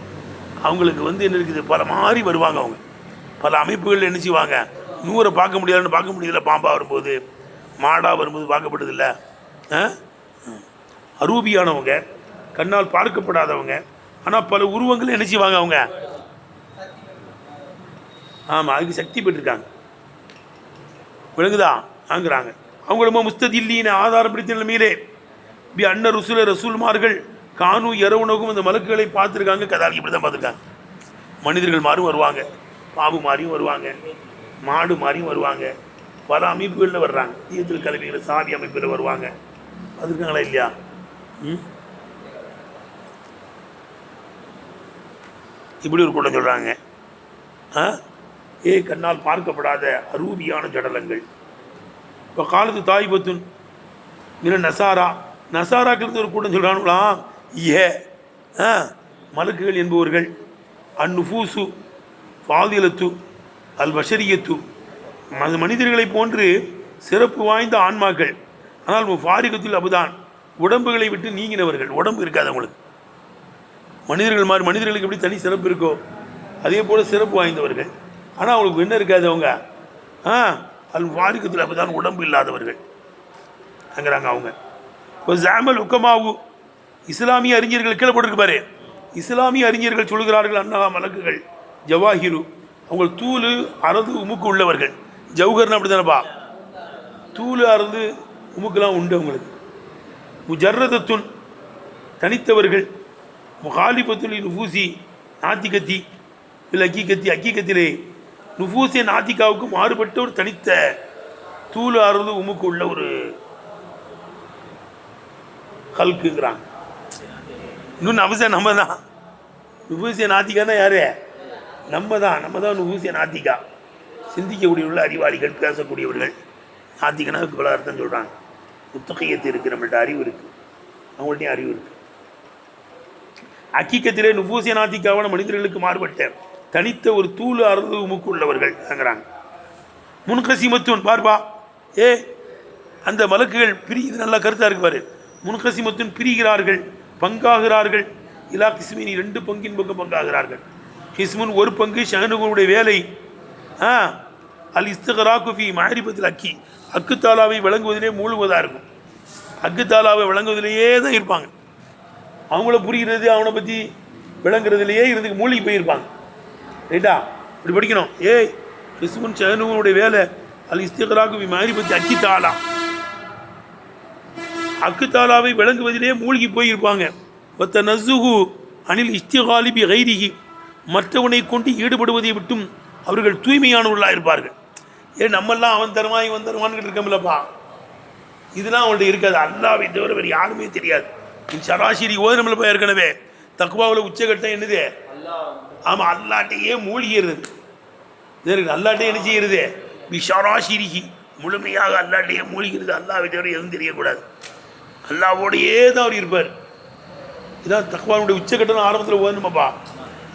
அவங்களுக்கு என்ன இருக்குது, பல மாதிரி வருவாங்க. அவங்க பல அமைப்புகளில் என்ன செய்வாங்க, 100 பார்க்க முடியாதுன்னு பார்க்க முடியல. பாம்பாக வரும்போது, மாடாக வரும்போது பார்க்கப்பட்டதில்லை. அரூபியானவங்க, கண்ணால் பார்க்கப்படாதவங்க, ஆனால் பல உருவங்கள் என்ன செய்வாங்க அவங்க. ஆமாம், அதுக்கு சக்தி பெற்றிருக்காங்க. விளங்குதா ஆங்கிறாங்க. அவங்களும் முஸ்ததில்லின ஆதாரம் பிடித்த நிலைமையிலே பி அன்ன ரசூல்மார்கள் கானு இரவுனகும் அந்த மலக்குகளை பார்த்துருக்காங்க. கதாலி இப்படி தான் பார்த்துருக்காங்க. மனிதர்கள் மாதிரியும் வருவாங்க, பாம்பு மாதிரியும் வருவாங்க, மாடு மாதிரியும் வருவாங்க, பல அமைப்புகளில் வர்றாங்க. தீயத்தில் கலவிகள் சாவி அமைப்பில் வருவாங்க. பார்த்துருக்காங்களா இல்லையா? இப்படி ஒரு கூட்டம் சொல்கிறாங்க. கண்ணால் பார்க்கப்படாத அரூபியான ஜடலங்கள். இப்போ காலத்து தாய்பத்துன் மின நசாராக்கிறது ஒரு கூட்டம் சொல்கிறானுங்களாம். மலக்குகள் என்பவர்கள் அந்நுஃபூசு ஃபாதிலத்து அல் பஷரியத்து மனிதர்களை போன்று சிறப்பு வாய்ந்த ஆன்மாக்கள். ஆனால் ஃபாரிகத்தில் அபுதான் உடம்புகளை விட்டு நீங்கினவர்கள். உடம்பு இருக்காது அவங்களுக்கு. மனிதர்கள் மாதிரி மனிதர்களுக்கு எப்படி தனி சிறப்பு இருக்கோ அதே போல் சிறப்பு வாய்ந்தவர்கள். ஆனால் அவங்களுக்கு என்ன இருக்காது, அவங்க அல் வாரிகத்தில் அப்போ தான் உடம்பு இல்லாதவர்கள் அங்கிறாங்க அவங்க. இப்போ ஜாமல் உக்கமாவு இஸ்லாமிய அறிஞர்கள் கீழே போட்டிருக்கு பாரு. இஸ்லாமிய அறிஞர்கள் சொல்கிறார்கள் அன்னஹா மலக்குகள் ஜவாஹிரு, அவங்க தூளு அறது உமுக்கு உள்ளவர்கள். ஜவுஹர்னு அப்படி தானப்பா, தூளு அறது உமுக்கெல்லாம் உண்டு அவங்களுக்கு. முஜர்ரதத்துன் தனித்தவர்கள், முகாலிபத்துல் நுஃபூசி நாத்திகத்தி இல்லை அக்கீகத்திலே நுஃபூசி நாத்திகாவுக்கு மாறுபட்ட ஒரு தனித்த தூளு அறது உமுக்கு உள்ள ஒரு ஹல்க்குங்கிறாங்க. இன்னும் நம்ம தான் நுஃபூசிய நாத்திகான்னா யாரு? நம்ம தான் நுஃபூசிய நாத்திகா. சிந்திக்கக்கூடிய உள்ள அறிவாளிகள், பேசக்கூடியவர்கள். நாத்திகனா பல அர்த்தம் சொல்கிறாங்க. புத்தகையத்து இருக்குது, நம்மள்ட்ட அறிவு இருக்குது, அவங்கள்ட்டையும் அறிவு இருக்குது. அக்கீக்கத்திலே நுஃபூசிய நாத்திகாவான மனிதர்களுக்கு மாறுபட்ட தனித்த ஒரு தூளு அறுது உமுக்கு உள்ளவர்கள் அங்கிறாங்க. முன்கசிமத்துன் பார்ப்பா, அந்த மலக்குகள் இது நல்லா கருத்தாக இருக்கு பாரு. முன்கசிமத்துன் பிரிகிறார்கள், பங்காகிறார்கள். இலா கிஸ்மினி 2 பங்கின் பக்கம் பங்காகிறார்கள். கிஸ்முன் ஒரு பங்கு ஷஹனுடைய வேலை அல் இஸ்திகராக்கு ஃபி மாரிபத்தில் அக்குத்தாலாவை விளங்குவதிலே மூழ்குவதாக இருக்கும். அக்குத்தாலாவை விளங்குவதிலேயே தான் இருப்பாங்க. அவங்கள புரிகிறது, அவனை பற்றி விளங்குறதுலையே இருந்து மூழ்கி போயிருப்பாங்க. ரைட்டா? இப்படி படிக்கணும். கிஸ்முன் ஷஹனுடைய வேலை அல் இஸ்திகராக்கு ஃபி மாரிபத்தில் அக்கித்தாலா, அக்குத்தாலாவை விளங்குவதிலே மூழ்கி போயிருப்பாங்க. ஒத்த நசுகு அனில் இஸ்திகாலிபி கைரிகி, மற்றவனை கொண்டு ஈடுபடுவதை விட்டும் அவர்கள் தூய்மையானவர்களாக இருப்பார்கள். நம்மெல்லாம் அவன் தருவான் இவன் தருவான்னு இருக்கமில்லப்பா, இதெல்லாம் அவங்கள்ட்ட இருக்காது. அல்லாவை தவிர வேறு யாருமே தெரியாது. சராசரி ஓதனமில்லப்பா. ஏற்கனவே தக்குவாவில் உச்சகட்டம் என்னது? ஆமாம், அல்லாட்டையே மூழ்கிறது. அல்லாட்டையே என்ன செய்கிறது? சராசிரிகி, முழுமையாக அல்லாட்டையே மூழ்கிறது. அல்லாவை தவிர எதுவும் தெரியக்கூடாது. அல்லாவோடையே தான் அவர் இருப்பார். இதான் தக்வானுடைய உச்சக்கட்டம் ஆரம்பத்தில் ஓதணுமாப்பா.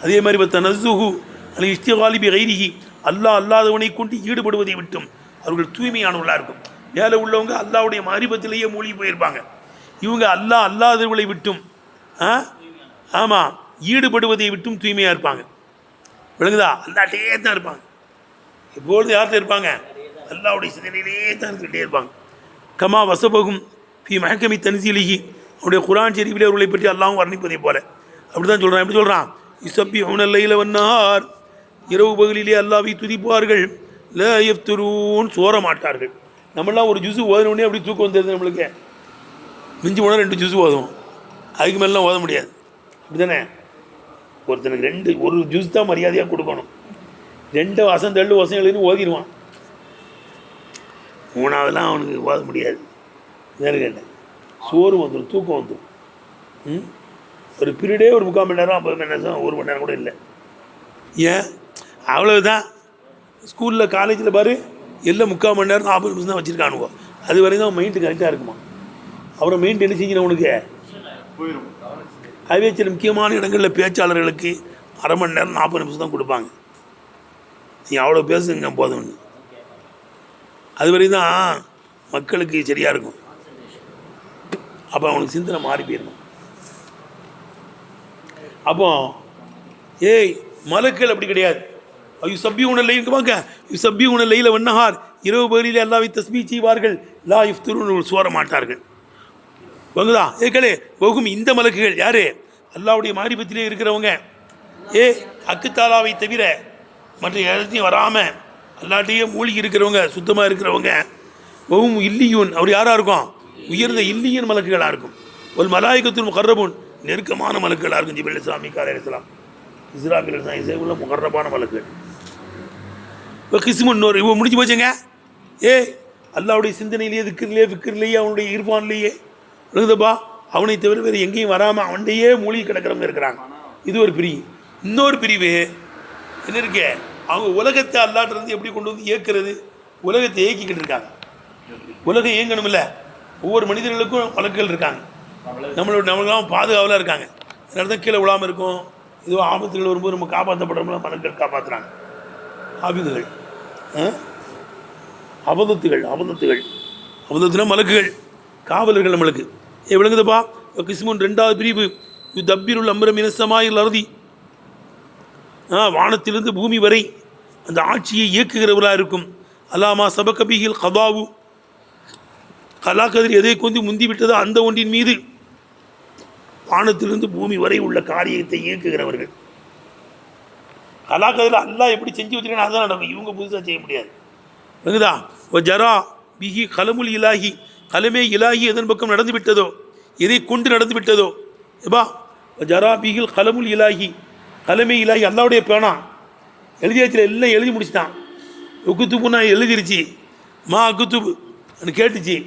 அதே மாதிரி பார்த்தா நசுகு அல்ல இஸ்திகாலிபி கைரிகி, அல்லாதவனை கொண்டு ஈடுபடுவதை விட்டும் அவர்கள் தூய்மையானவர்களாக இருக்கும். மேலே உள்ளவங்க அல்லாவுடைய மாரிபத்திலேயே மூழ்கி போயிருப்பாங்க. இவங்க அல்லாதவர்களை விட்டும் ஆமாம் ஈடுபடுவதை விட்டும் தூய்மையாக இருப்பாங்க. விளங்குதா? அல்லாட்டையே தான் இருப்பாங்க. எப்பொழுது யார்கிட்ட இருப்பாங்க? அல்லாவுடைய சிந்தனையிலே தான் இருந்துகிட்டே இருப்பாங்க. கமா வசபகும் ஃபி மஹ்கமி தன்சீலிஹி, அவருடைய குர்ஆன் ஷரீஃபிலே அவர்களை பற்றி அல்லாஹ்வும் வர்ணிப்பதை போல அப்படி தான் சொல்கிறான். எப்படி சொல்கிறான்? யுஸப்பிஹூன லைல வன்னஹார், இரவு பகலிலே அல்லாஹ்வை துதிப்பார்கள். லா யஃப்துரூன், சோர மாட்டார்கள். நம்மளாம் ஒரு ஜுஸு ஓதனோடனே அப்படி தூக்கம் வந்துடுது. நம்மளுக்கு மிஞ்சி போனால் 2 ஜுஸு ஓதுவோம், அதுக்கு மேலாம் ஓத முடியாது. அப்படி தானே? ஒருத்தனுக்கு ஒரு ஜுஸ் தான் மரியாதையாக கொடுக்கணும். 2 வசம் 3 வசம் எழுதி ஓதிடுவான். 3ஆவதுலாம் அவனுக்கு ஓத முடியாது. நேரம் கேட்டேன், சோறு வந்துடும், தூக்கம் வந்துடும். ஒரு பீரியடே ஒரு 3/4 மணி நேரம் 50 மணி நேரம் 1 மணி நேரம் கூட இல்லை. ஏன்? அவ்வளவுதான். ஸ்கூலில் காலேஜில் பாரு, எல்லாம் 3/4 மணி நேரம் 40 நிமிஷம் தான் வச்சுருக்கானுவோ. அது வரையும் தான் மைண்டு கரெக்டாக இருக்குமா. அப்புறம் மைண்டு என்ன செஞ்சிடும் உனக்கு போயிடும். அதுவே சில முக்கியமான இடங்களில் பேச்சாளர்களுக்கு 1/2 மணி நேரம் 40 நிமிஷம் தான் கொடுப்பாங்க. நீ அவ்வளோ பேசுங்க போதும்னு. அது வரையும் தான் மக்களுக்கு சரியாக இருக்கும். அப்போ அவனுக்கு சிந்தனை மாறி போயிடணும். அப்போ மலக்கள் அப்படி கிடையாது. யுஸப்பிஹூன லைல வாங்க, யுஸப்பிஹூன லைல வன்னஹார், இரவு பகலிலே அல்லாஹ்வை தஸ்பீஹ் செய்வார்கள். லா யஃப்துரூன், சோர மாட்டார்கள். வாங்குதா? வகும் இந்த மலக்குகள் யாரு? அல்லாஹ்வுடைய மாரிபத்திலே இருக்கிறவங்க. அக்குத்தாலாவை தவிர மற்ற இடத்தையும் வராமல் அல்லாட்டையே மூழ்கி இருக்கிறவங்க, சுத்தமாக இருக்கிறவங்க. வகும் இல்லியூன், அவர் யாராக இருக்கும்? உயர்ந்த இல்லியன் மலக்குகளாக இருக்கும். ஒரு மலாயிகத்துல் முகர்ரபூன், நெருக்கமான மலக்குகளாக இருக்கும். ஜிப்ரீல் அலைஹிஸ்ஸலாம், மீகாயில் அலைஹிஸ்ஸலாம், இஸ்ராஃபீல் அலைஹிஸ்ஸலாம், இசைவுள்ள முகர்ரபான மலக்குகள். இப்போ கிஸ்முன் நூர், இவன் முடிஞ்சு போச்சுங்க. அல்லாவுடைய சிந்தனையிலேயே, திக்ரிலேயே, ஃபிக்ரிலேயே, அவனுடைய இர்ஃபான்லேயே விழுந்தப்பா, அவனை தவிர வேறு எங்கேயும் வராமல் அவன்கிட்டையே மூழ்கி கிடக்கிறவங்க இருக்கிறாங்க. இது ஒரு பிரிவு. இன்னொரு பிரிவு என்ன இருக்கு? அவங்க உலகத்தை அல்லாட்டிருந்து எப்படி கொண்டு வந்து இயக்கிறது, உலகத்தை இயக்கிக்கிட்டு இருக்காங்க. உலகம் இயங்கணுமில்ல, ஒவ்வொரு மனிதர்களுக்கும் வழக்குகள் இருக்காங்க. நம்மளுக்கெல்லாம் பாதுகாவலாக இருக்காங்க. அதனால தான் கீழே விழாமல் இருக்கும். இதுவோ ஆபத்துகள் வரும்போது நம்ம காப்பாற்றப்படுறோம்ல, மலக்கள் காப்பாற்றுறாங்க. ஆபிதுகள், அபதத்துனா மலக்குகள், காவலர்கள் நம்மளுக்கு. விளங்குதுப்பா? கிஸ்முன் 2வது பிரிவு. தப்பிருள் அம்பரம் இனசமாயில் அறுதி, வானத்திலிருந்து பூமி வரை அந்த ஆட்சியை இயக்குகிறவராக இருக்கும். அல்லாமா சபகபிகில் கதாவு கலாக்கதிர் எதை கொண்டு முந்தி விட்டதோ அந்த ஒன்றின் மீது வானத்திலிருந்து பூமி வரை உள்ள காரியத்தை இயக்குகிறவர்கள். கலாக்கதில் அல்லாஹ் எப்படி செஞ்சு வச்சுருக்கேன் அதுதான் நடக்கும், இவங்க புதுசாக செய்ய முடியாது. புரியுதா? ஜரா பிஹி கலமுல் இலாஹி, கலமே இலாஹி எதன் பக்கம் நடந்து விட்டதோ, எதை கொண்டு நடந்து விட்டதோ. எப்பா ஜரா பிஹில் கலமுல் இலாஹி, கலமே இலாஹி அல்லாவுடைய பேனா எழுதியாச்சு, எல்லாம் எழுதி முடிச்சிட்டான். உக்குத்துப்புன்னா எழுதிருச்சு, மா அக்குத்துப்பு கேட்டுச்சு.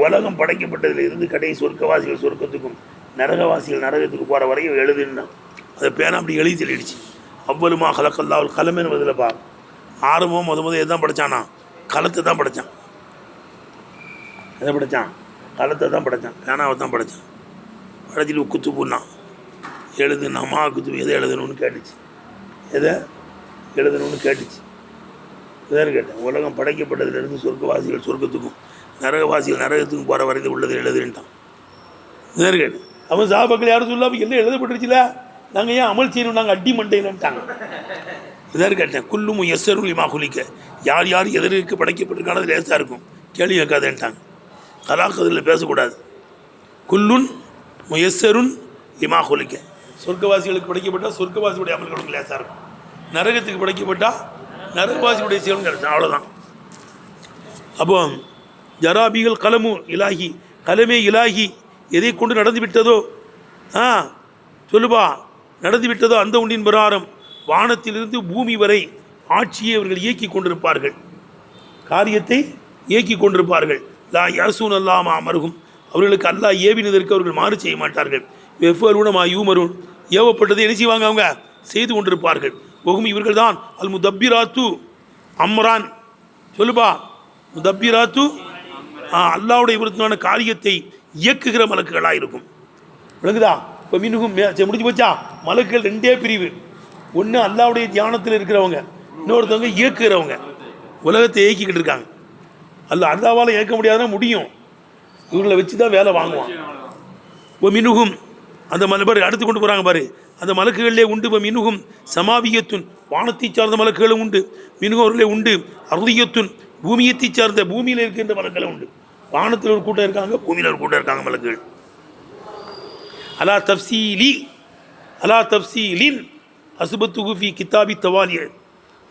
உலகம் படைக்கப்பட்டதில் இருந்து கடைசி சொர்க்கவாசிகள் சொர்க்கத்துக்கும் நரகவாசிகள் நரகத்துக்கு போகிற வரையும் எழுதுன்னா அதை பேனா அப்படி எழுதி சொல்லிடுச்சு. அவ்வளவுமா கலக்கல்லா அவள் கலமேன்னு வருதுலப்பா. ஆரம்பம் எதான் படைச்சானா? களத்தை தான் படைத்தான். எதை படைத்தான்? களத்தை தான் படைத்தான், பேனாவை தான் படைத்தான். படைச்சிட்டு குத்துப்புன்னா எழுதுனா மா குத்து எதை எழுதணும்னு கேட்டுச்சு, எதை எழுதணும்னு கேட்டுச்சு. இதான் கேட்டேன். உலகம் படைக்கப்பட்டதிலிருந்து சொர்க்கவாசிகள் சொர்க்கத்துக்கும் நரகவாசிகள் நரகத்துக்கும் போகிற வரைக்கும் உள்ளது எழுதுன்ட்டான். இதான் கேட்டேன். அவன் சாபாக்கள் யாரும் சொல்லாம எல்லாம் எழுதப்பட்டுருச்சுல, நாங்கள் ஏன் அமல் செய்யணும், நாங்கள் அடி மண்டையிலன்ட்டாங்க. இதான் கேட்டேன். குல்லும் எஸ்ஸருள் லிமா குலிக்க, யார் யார் எதற்கு படைக்கப்பட்டிருக்கானது லேசாக இருக்கும், கேள்வி கேட்காதுன்ட்டாங்க. கலாக்கதில் பேசக்கூடாது. குல்லுன் முயஸ்ஸருன் லிமா குலிக்க, சொர்க்கவாசிகளுக்கு படைக்கப்பட்டால் சொர்க்கவாசியுடைய அமல்களுக்கு லேசாக இருக்கும், நரகத்துக்கு படைக்கப்பட்டால் நரகவாசியுடைய செயலும் கிடைச்சா அவ்வளோதான். அப்போ ஜராபிகள் கலமு இலாகி, கலமே இலாகி எதை கொண்டு நடந்து விட்டதோ சொல்லுபா நடந்து விட்டதோ அந்த ஒன்றின் பிரகாரம் வானத்திலிருந்து பூமி வரை ஆட்சியை அவர்கள் இயக்கி கொண்டிருப்பார்கள், காரியத்தை இயக்கி கொண்டிருப்பார்கள். லா யசூன் அல்லாமா அமருகும், அவர்களுக்கு அல்லாஹ் ஏவினதற்கு அவர்கள் மாறு செய்ய மாட்டார்கள். வெஃபருணமா யூமருன், ஏவப்பட்டதை என்ன செய்வாங்க, அவங்க செய்து கொண்டிருப்பார்கள். ஒகும் இவர்கள் தான் அல் முதப்பிராத்து அம்ரான், சொல்லுபா முதப்பிராத்து அல்லாவுடைய விருத்தான காரியத்தை இயக்குகிற மலக்குகளாக இருக்கும். விளங்குதா? இப்போ மினுகும் முடிஞ்சு போச்சா? மலக்குகள் ரெண்டே பிரிவு. ஒன்று அல்லாவுடைய தியானத்தில் இருக்கிறவங்க, இன்னொருத்தவங்க இயக்குகிறவங்க, உலகத்தை இயக்கிக்கிட்டு இருக்காங்க. அல்லாவால் இயக்க முடியாதுன்னா முடியும், இவங்களை வச்சு தான் வேலை வாங்குவான். ஓ மினுகும் அந்த பாரு அடுத்து கொண்டு போகிறாங்க பாரு, அந்த மலக்குகளிலே உண்டு. இப்போ மினுகும் சமாவியத்துன், வானத்தை சார்ந்த மலக்குகளும் உண்டு. மினுகும் அவர்களே உண்டு. அருதியத்துன், பூமியத்தை சார்ந்த பூமியில் இருக்கின்ற மலக்களும் உண்டு. வானத்தில் ஒரு கூட்டம் இருக்காங்க, பூமியில் ஒரு கூட்டம் இருக்காங்க மலக்குகள். அலா தப்சீலின் அசுபத்துகுஃபி கித்தாபி தவாலிய,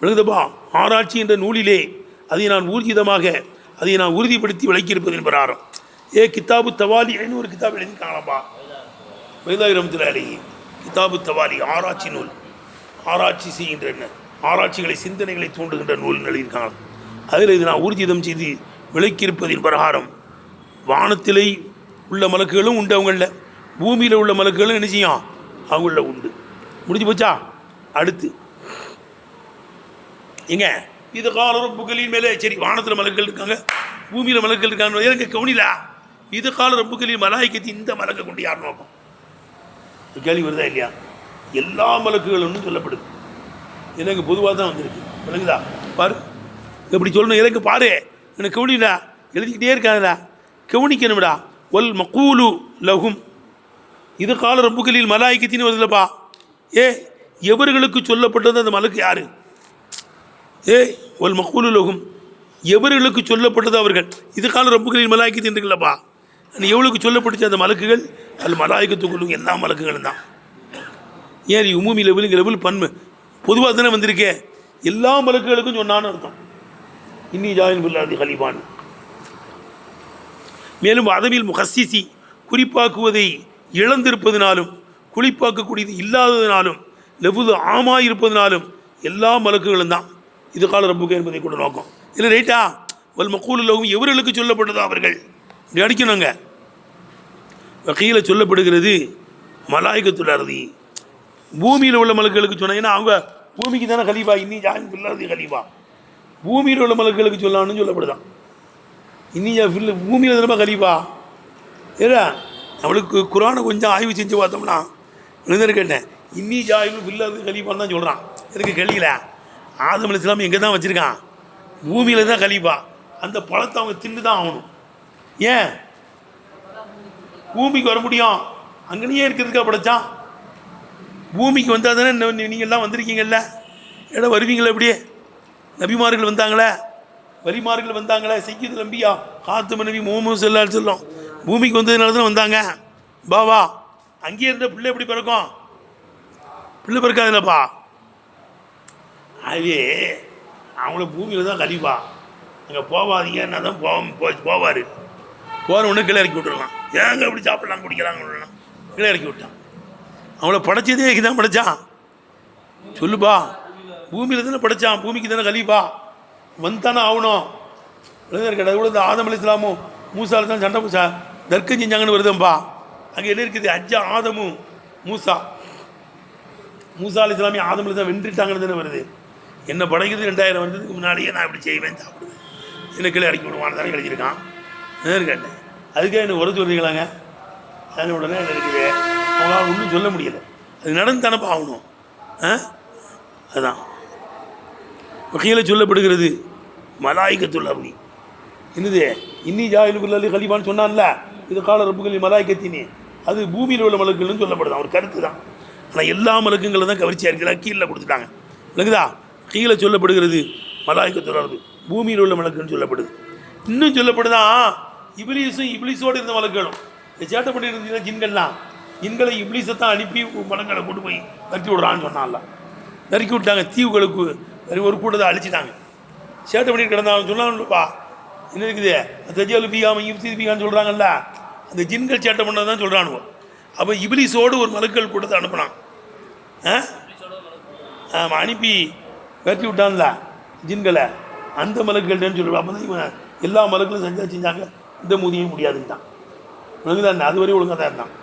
விளங்குதப்பா ஆராய்ச்சி என்ற நூலிலே அதை நான் ஊர்ஜிதமாக அதை நான் உறுதிப்படுத்தி விளக்கியிருப்பதின் பிரகாரம். கித்தாபு தவாலின்னு ஒரு கித்தாப் எழுதியிருக்காங்களப்பா வைதாய் ரஹ்மத்துல்லாஹி அலைஹி. கித்தாபு தவாலி ஆராய்ச்சி நூல், ஆராய்ச்சி செய்கின்ற ஆராய்ச்சிகளை சிந்தனைகளை தூண்டுகின்ற நூல் எழுதியிருக்காங்க. அதில் இது நான் ஊர்ஜிதம் செய்து விளக்கியிருப்பதின் பிரகாரம் வானத்திலே உள்ள மலக்குகளும் உண்டு அவங்களில், பூமியில் உள்ள மலக்குகளும் என்ன செய்யும் அவங்களில் உண்டு. முடிஞ்சு போச்சா? அடுத்து எங்க இது கால ரப்புகளின் மேலே, சரி வானத்தில் மலக்குகள் இருக்காங்க, பூமியில் மலக்குகள் இருக்காங்க, எனக்கு கவனிலா இது கால ரப்புகளின் மலாய்க்கத்தி இந்த மலக்கை கொண்டு யார் நோக்கம்? கேள்வி வருதா இல்லையா? எல்லா மலக்குகளும் சொல்லப்படுது, எனக்கு பொதுவாக தான் வந்திருக்கு. விளங்குதா? பாரு எப்படி சொல்லணும், எனக்கு பாரு, எனக்கு கவனிடா, எழுதிக்கிட்டே இருக்காங்களா, கவனிக்கணும்டா. ஒல் மக்கூலு லகும் இது கால ரப்புகளில் மலாய்க்கத்தின்னு வருதுலப்பா. எவர்களுக்கு சொல்லப்பட்டது அந்த மலக்கு யாரு? ஒல் மக்கூலு லகும், எவர்களுக்கு சொல்லப்பட்டது அவர்கள். இது கால ரப்புகளில் மலாய்க்கத்தின் இருக்குல்லப்பா, எவ்வளவுக்கு சொல்லப்பட்டுச்சு அந்த மலக்குகள்? அது மலாய்க்கத்துக்குள்ளும் எல்லா மலக்குகளும் தான். ஏன் உமூமி லெவலுங்க லெவல் பன்மை பொதுவாக தானே வந்திருக்கே, எல்லா மலக்குகளுக்கும் சொன்னான்னு அர்த்தம். இன்னி ஜாயின் பில்லாதி ஹலிபான். மேலும் அதமில் முஹஸ்ஸிசி, குறிப்பாக்குவதை இழந்திருப்பதினாலும் குறிப்பாக்கக்கூடியது இல்லாததினாலும் லெஃபுது ஆமாய் இருப்பதினாலும் எல்லா மலக்குகளும் தான் இது கால ரப்புக்கு என்பதை கூட நோக்கம். இல்லை ரைட்டா? வல் மக்கூலு லஹும், எவர்களுக்கு சொல்லப்பட்டதோ அவர்கள். இப்படி அடிக்கணுங்க. வகையில் சொல்லப்படுகிறது மலாய்க்கத்துல் அர்தி, பூமியில் உள்ள மலக்குகளுக்கு சொன்னாங்கன்னா அவங்க பூமிக்கு தானே கலீஃபா. இன்னி ஜாயின் பில்லாதி கலீஃபா, பூமியில் உள்ள மலக்குகளுக்கு சொல்லான்னு சொல்லப்படுதான். இன்னி பூமியில் தானே கலீஃபா. ஏடா நம்மளுக்கு குரானை கொஞ்சம் ஆய்வு செஞ்சு பார்த்தோம்னா எழுந்தர் கேட்டேன், இன்னி ஜாயின் பில்லாதி கலீஃபான்னு தான் சொல்கிறான். எனக்கு கேள்வியில ஆதம் அலைஹிஸ்ஸலாம் எங்கே தான் வச்சுருக்கான்? பூமியில் தான் கலீஃபா. அந்த பழத்தை அவங்க தின்னு தான் ஆகணும். ஏன் பூமிக்கு வர முடியும்? அங்கேயே இருக்கிறதுக்காக படைச்சான். பூமிக்கு வந்தால் தானே நீங்கள்லாம் வந்திருக்கீங்கல்ல, இடம் வருவீங்களா? எப்படியே நபிமார்கள் வந்தாங்களே, வலிமார்கள் வந்தாங்களே, சையீதுல் அன்பியா காத்தம நபி முஹம்மது ஸல்லல்லாஹு அலைஹி வஸல்லம் பூமிக்கு வந்ததுனால தான் வந்தாங்க. பாவா அங்கேயே இருந்த பிள்ளை எப்படி பிறக்கும்? பிள்ளை பிறக்காதுல்லப்பா. அது அவங்கள பூமியில் தான் கழிப்பா, அங்கே போவாதீங்க என்ன தான் போவார். போகிற ஒன்று கீழே இறக்கி விட்டுடலாம். ஏங்க எப்படி சாப்பிட்லாம் குடிக்கிறாங்க கீழே இறக்கி விட்டான். அவங்கள படைச்சதே தான் படைச்சான். சொல்லுப்பா, பூமியில் தானே படைச்சான், பூமிக்கு தானே கழிப்பா, வந்தானே ஆகணும். கிடையாது கூட இந்த ஆதம் அலைஹிஸ்ஸலாமும் மூசா அலைஹிஸ்ஸலாம் சண்டை பூசா தர்க்கம் செஞ்சாங்கன்னு வருதும்பா. அங்கே என்ன இருக்குது? அஜ்ஜா ஆதமும் மூசா அலைஹிஸ்ஸலாமையும் ஆதம் அலைஹிஸ்ஸலாம் வென்றுட்டாங்கன்னு தானே வருது. என்னை படைக்கிறது 2000 வருஷத்துக்கு முன்னாடியே நான் இப்படி செய்வேன், சாப்பிடுவேன், என்ன கீழே இறக்கி விடுவான்னு தானே எழுதியிருக்கான். கேட்டேன், அதுக்காக என்ன உரை சொல்கிறீங்களாங்க? அது உடனே என்ன இருக்குது, அவங்களால ஒன்றும் சொல்ல முடியலை. அது நடந்து தானப்பா ஆகணும். அதுதான் வகையில் சொல்லப்படுகிறது. மலாய்க்கத்துள்ள அப்படி என்னது இன்னி ஜாயிலுக்குள்ளி கலிபான்னு சொன்னான்ல, இது கால ரப்புகளின் மலாய்க்கத்தினே, அது பூமியில் உள்ள மலக்குகள்னு சொல்லப்படுதான். ஒரு கருத்து தான். ஆனால் எல்லா மலக்குங்களை தான் கவர்ச்சியாக இருக்குதா கீழே கொடுத்துட்டாங்க. இல்லைங்களா? கீழே சொல்லப்படுகிறது மலாய்க்கத்துள்ளது, பூமியில் உள்ள மலக்குன்னு சொல்லப்படுது. இன்னும் சொல்லப்படுதான் இப்லீஸோடு இருந்த மலக்குகளும் சேட்டை பண்ணி இருந்தீங்கன்னா ஜின்கள்லாம், ஜின்களை இப்லீஸை தான் அனுப்பி மலங்களை கொண்டு போய் நறுக்கி விடுறான்னு சொன்னான்ல. நறுக்கி விட்டாங்க. தீவுகளுக்கு ஒரு கூட்டத்தை அழிச்சிட்டாங்க. சேட்டை பண்ணிட்டு கிடந்தாங்க சொன்னாங்கப்பா. என்ன இருக்குது? தஜ்ஜாலு பீகாம இப்சி பீகான்னு சொல்கிறாங்கல்ல, அந்த ஜின்கள் சேட்டை பண்ணதான் தான் சொல்கிறானுவோ. அப்போ இப்லீஸோடு ஒரு மலக்கள் கூட்டத்தை அனுப்பினான். ஆமாம், அனுப்பி வெட்டி விட்டான்ல ஜின்களை, அந்த மலக்குகள்னு சொல்லுவாங்க. அப்போ தான் இவன் எல்லா மலக்களும் செஞ்சாங்க, இந்த முதியும் முடியாதுன்ட்டான். ஒழுங்குதான், அது வரை ஒழுங்காக தான் இருந்தான்.